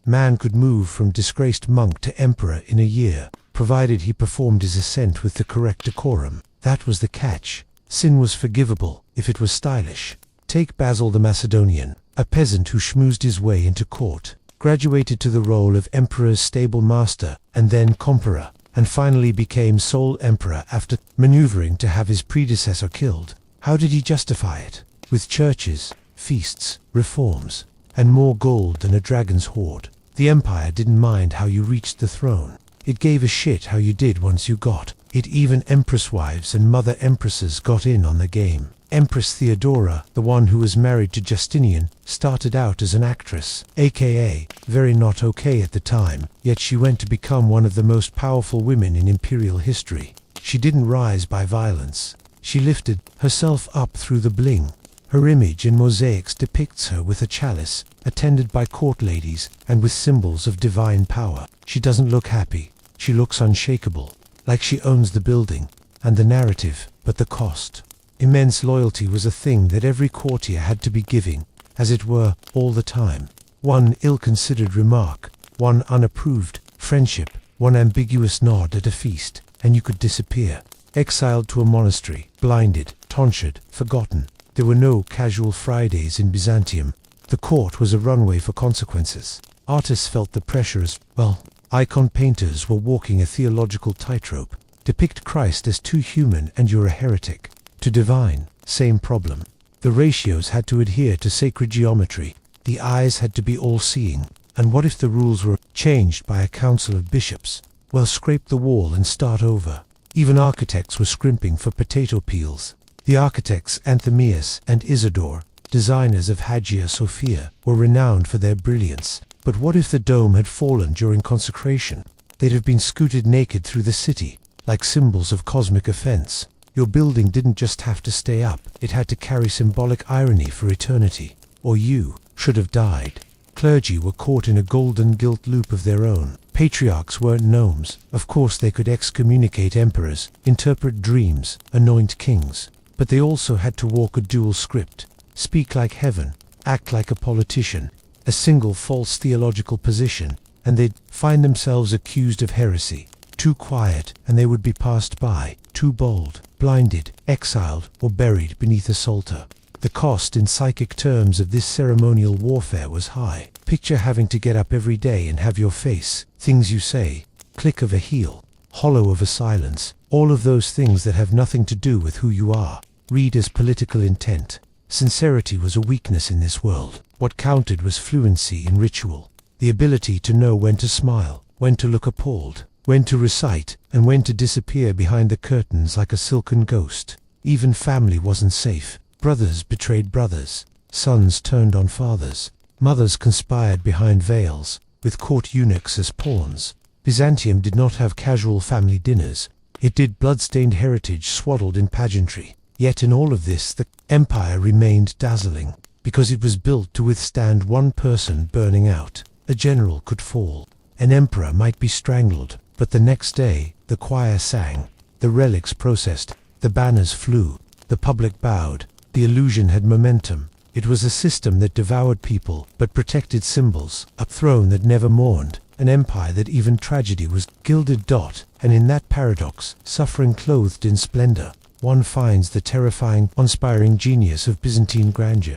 Man could move from disgraced monk to emperor in a year, provided he performed his ascent with the correct decorum. That was the catch. Sin was forgivable, if it was stylish. Take Basil the Macedonian, a peasant who schmoozed his way into court, graduated to the role of emperor's stable master, and then comperor, and finally became sole emperor after maneuvering to have his predecessor killed. How did he justify it? With churches, feasts, reforms, and more gold than a dragon's hoard. The empire didn't mind how you reached the throne. It gave a shit how you did once you got it. Even empress wives and mother empresses got in on the game. Empress Theodora, the one who was married to Justinian, started out as an actress, aka very not okay at the time, yet she went to become one of the most powerful women in imperial history. She didn't rise by violence. She lifted herself up through the bling. Her image in mosaics depicts her with a chalice, attended by court ladies, and with symbols of divine power. She doesn't look happy. She looks unshakable, like she owns the building and the narrative, but the cost. Immense loyalty was a thing that every courtier had to be giving, as it were, all the time. One ill-considered remark, one unapproved friendship, one ambiguous nod at a feast, and you could disappear. Exiled to a monastery, blinded, tonsured, forgotten. There were no casual Fridays in Byzantium. The court was a runway for consequences. Artists felt the pressure as well. Icon painters were walking a theological tightrope. Depict Christ as too human and you're a heretic. To divine, same problem. The ratios had to adhere to sacred geometry. The eyes had to be all-seeing. And what if the rules were changed by a council of bishops? Well, scrape the wall and start over. Even architects were scrimping for potato peels. The architects Anthemius and Isidore, designers of Hagia Sophia, were renowned for their brilliance. But what if the dome had fallen during consecration? They'd have been scooted naked through the city, like symbols of cosmic offense. Your building didn't just have to stay up, it had to carry symbolic irony for eternity. Or you should have died. Clergy were caught in a golden guilt loop of their own. Patriarchs weren't gnomes. Of course they could excommunicate emperors, interpret dreams, anoint kings. But they also had to walk a dual script. Speak like heaven, act like a politician. A single false theological position, and they'd find themselves accused of heresy. Too quiet, and they would be passed by. Too bold, blinded, exiled, or buried beneath a psalter. The cost in psychic terms of this ceremonial warfare was high. Picture having to get up every day and have your face, things you say, click of a heel, hollow of a silence, all of those things that have nothing to do with who you are, read as political intent. Sincerity was a weakness in this world. What counted was fluency in ritual, the ability to know when to smile, when to look appalled, when to recite, and when to disappear behind the curtains like a silken ghost. Even family wasn't safe. Brothers betrayed brothers, sons turned on fathers, mothers conspired behind veils, with court eunuchs as pawns. Byzantium did not have casual family dinners. It did blood-stained heritage swaddled in pageantry. Yet in all of this the empire remained dazzling, because it was built to withstand one person burning out. A general could fall. An emperor might be strangled, but the next day the choir sang, the relics processed, the banners flew, the public bowed. The illusion had momentum. It was a system that devoured people, but protected symbols, a throne that never mourned, an empire that even tragedy was gilded. And in that paradox, suffering clothed in splendor, one finds the terrifying, inspiring genius of Byzantine grandeur.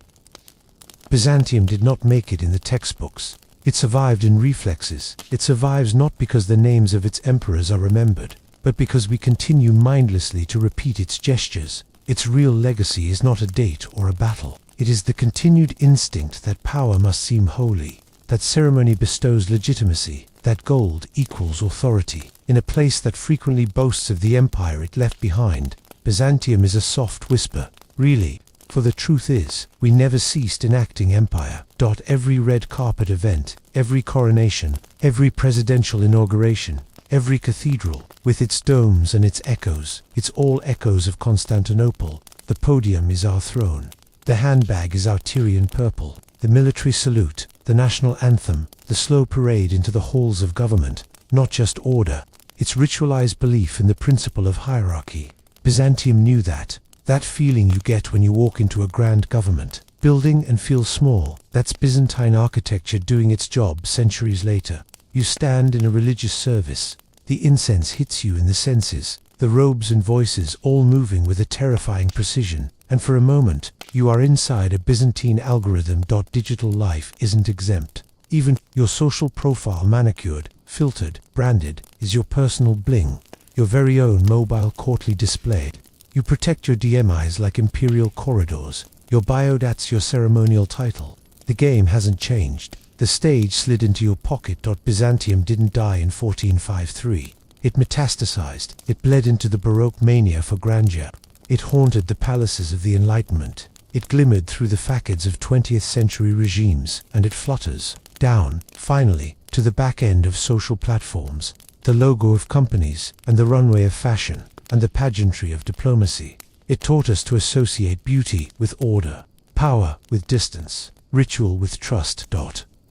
Byzantium did not make it in the textbooks. It survived in reflexes. It survives not because the names of its emperors are remembered, but because we continue mindlessly to repeat its gestures. Its real legacy is not a date or a battle. It is the continued instinct that power must seem holy, that ceremony bestows legitimacy, that gold equals authority. In a place that frequently boasts of the empire it left behind, Byzantium is a soft whisper, really, for the truth is, we never ceased enacting empire. Every red carpet event, every coronation, every presidential inauguration, every cathedral, with its domes and its echoes, it's all echoes of Constantinople. The podium is our throne. The handbag is our Tyrian purple. The military salute, the national anthem, the slow parade into the halls of government, not just order. It's ritualized belief in the principle of hierarchy. Byzantium knew that. That feeling you get when you walk into a grand government building and feel small, that's Byzantine architecture doing its job centuries later. You stand in a religious service. The incense hits you in the senses, the robes and voices all moving with a terrifying precision, and for a moment, you are inside a Byzantine algorithm. Digital life isn't exempt. Even your social profile manicured, filtered, branded, is your personal bling, your very own mobile courtly display. You protect your DMIs like imperial corridors. Your biodat's your ceremonial title. The game hasn't changed. The stage slid into your pocket. Byzantium didn't die in 1453. It metastasized. It bled into the Baroque mania for grandeur. It haunted the palaces of the Enlightenment. It glimmered through the facades of 20th century regimes, and it flutters down, finally, to the back end of social platforms, the logo of companies, and the runway of fashion, and the pageantry of diplomacy. It taught us to associate beauty with order, power with distance, ritual with trust.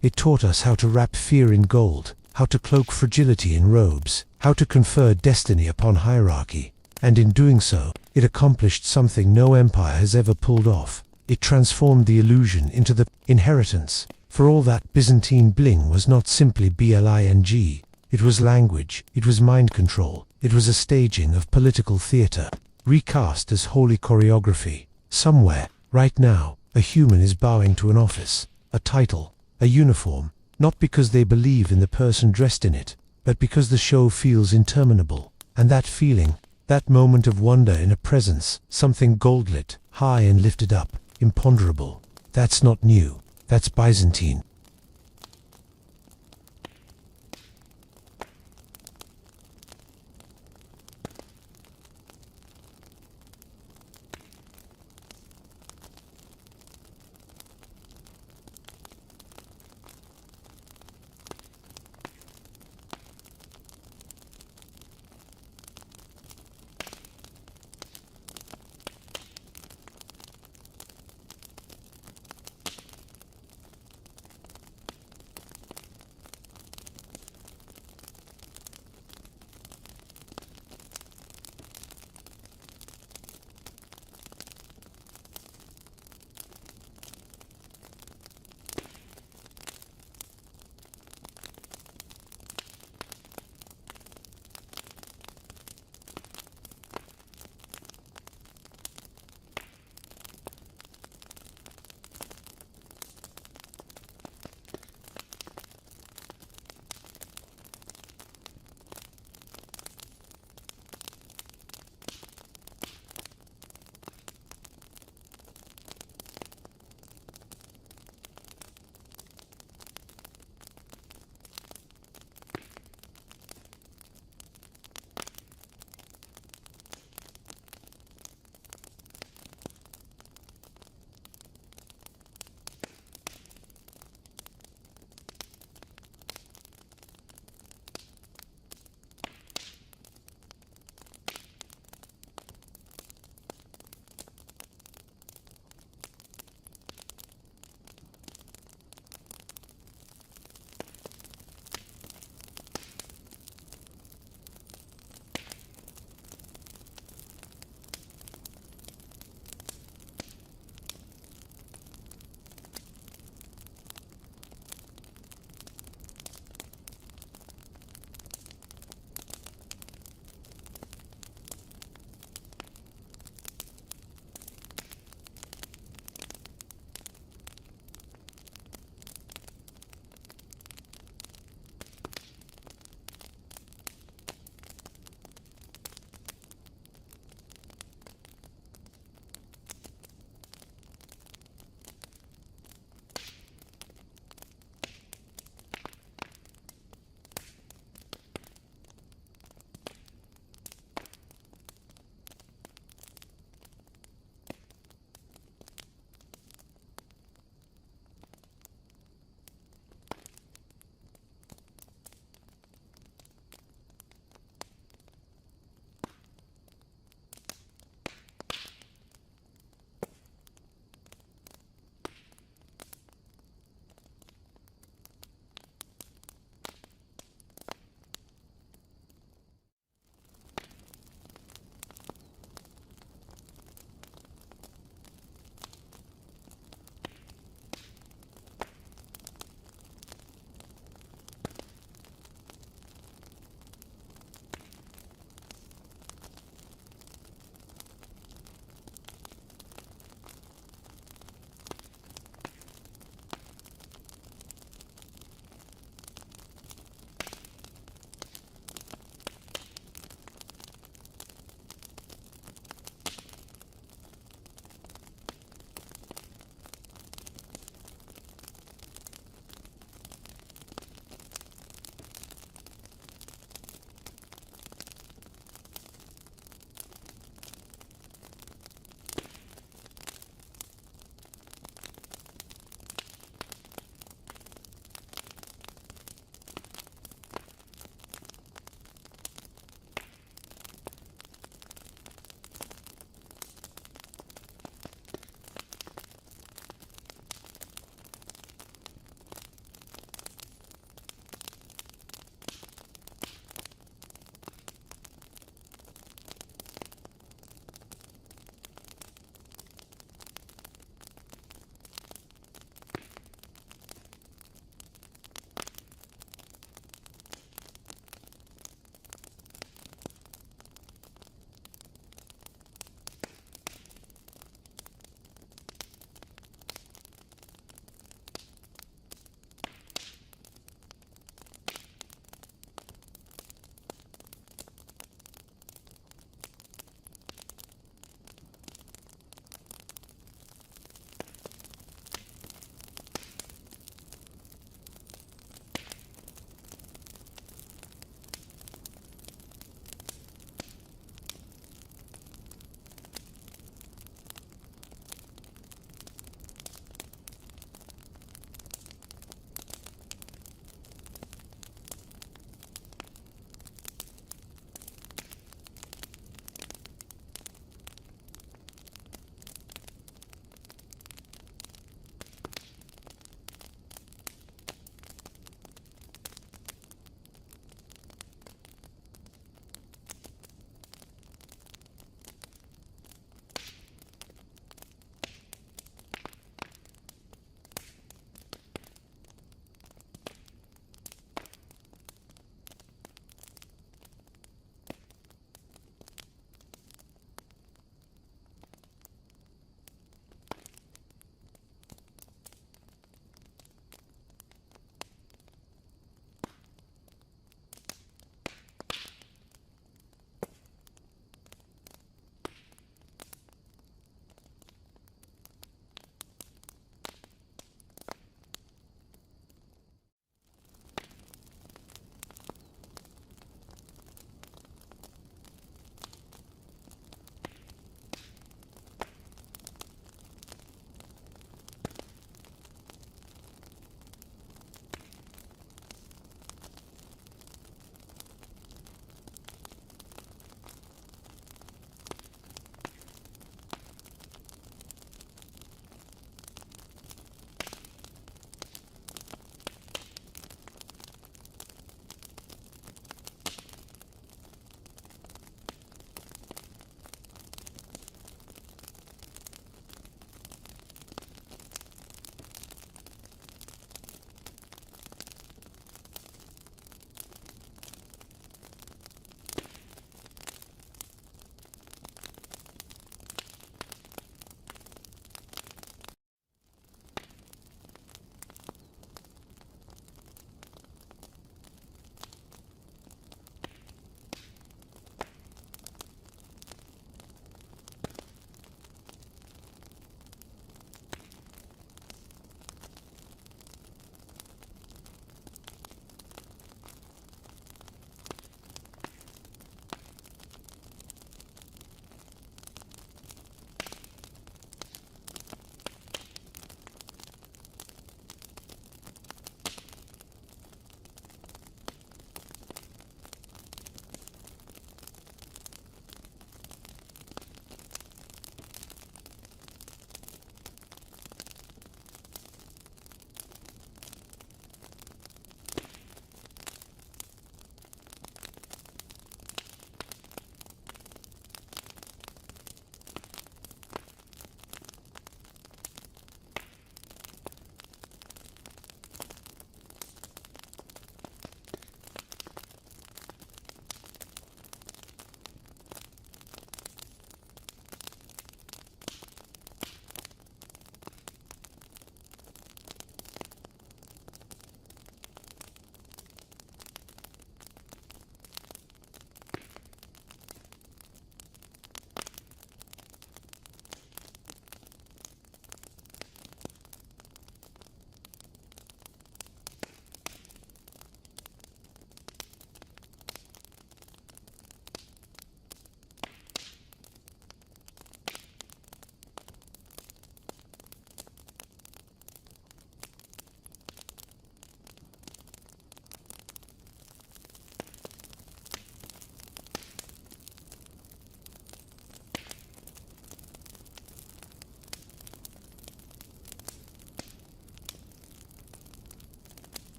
It taught us how to wrap fear in gold, how to cloak fragility in robes, how to confer destiny upon hierarchy. And in doing so, it accomplished something no empire has ever pulled off. It transformed the illusion into the inheritance. For all that, Byzantine Bling was not simply bling. It was language, it was mind control, it was a staging of political theater, recast as holy choreography. Somewhere, right now, a human is bowing to an office, a title, a uniform, not because they believe in the person dressed in it, but because the show feels interminable. And that feeling, that moment of wonder in a presence, something gold-lit, high and lifted up, imponderable, that's not new, that's Byzantine.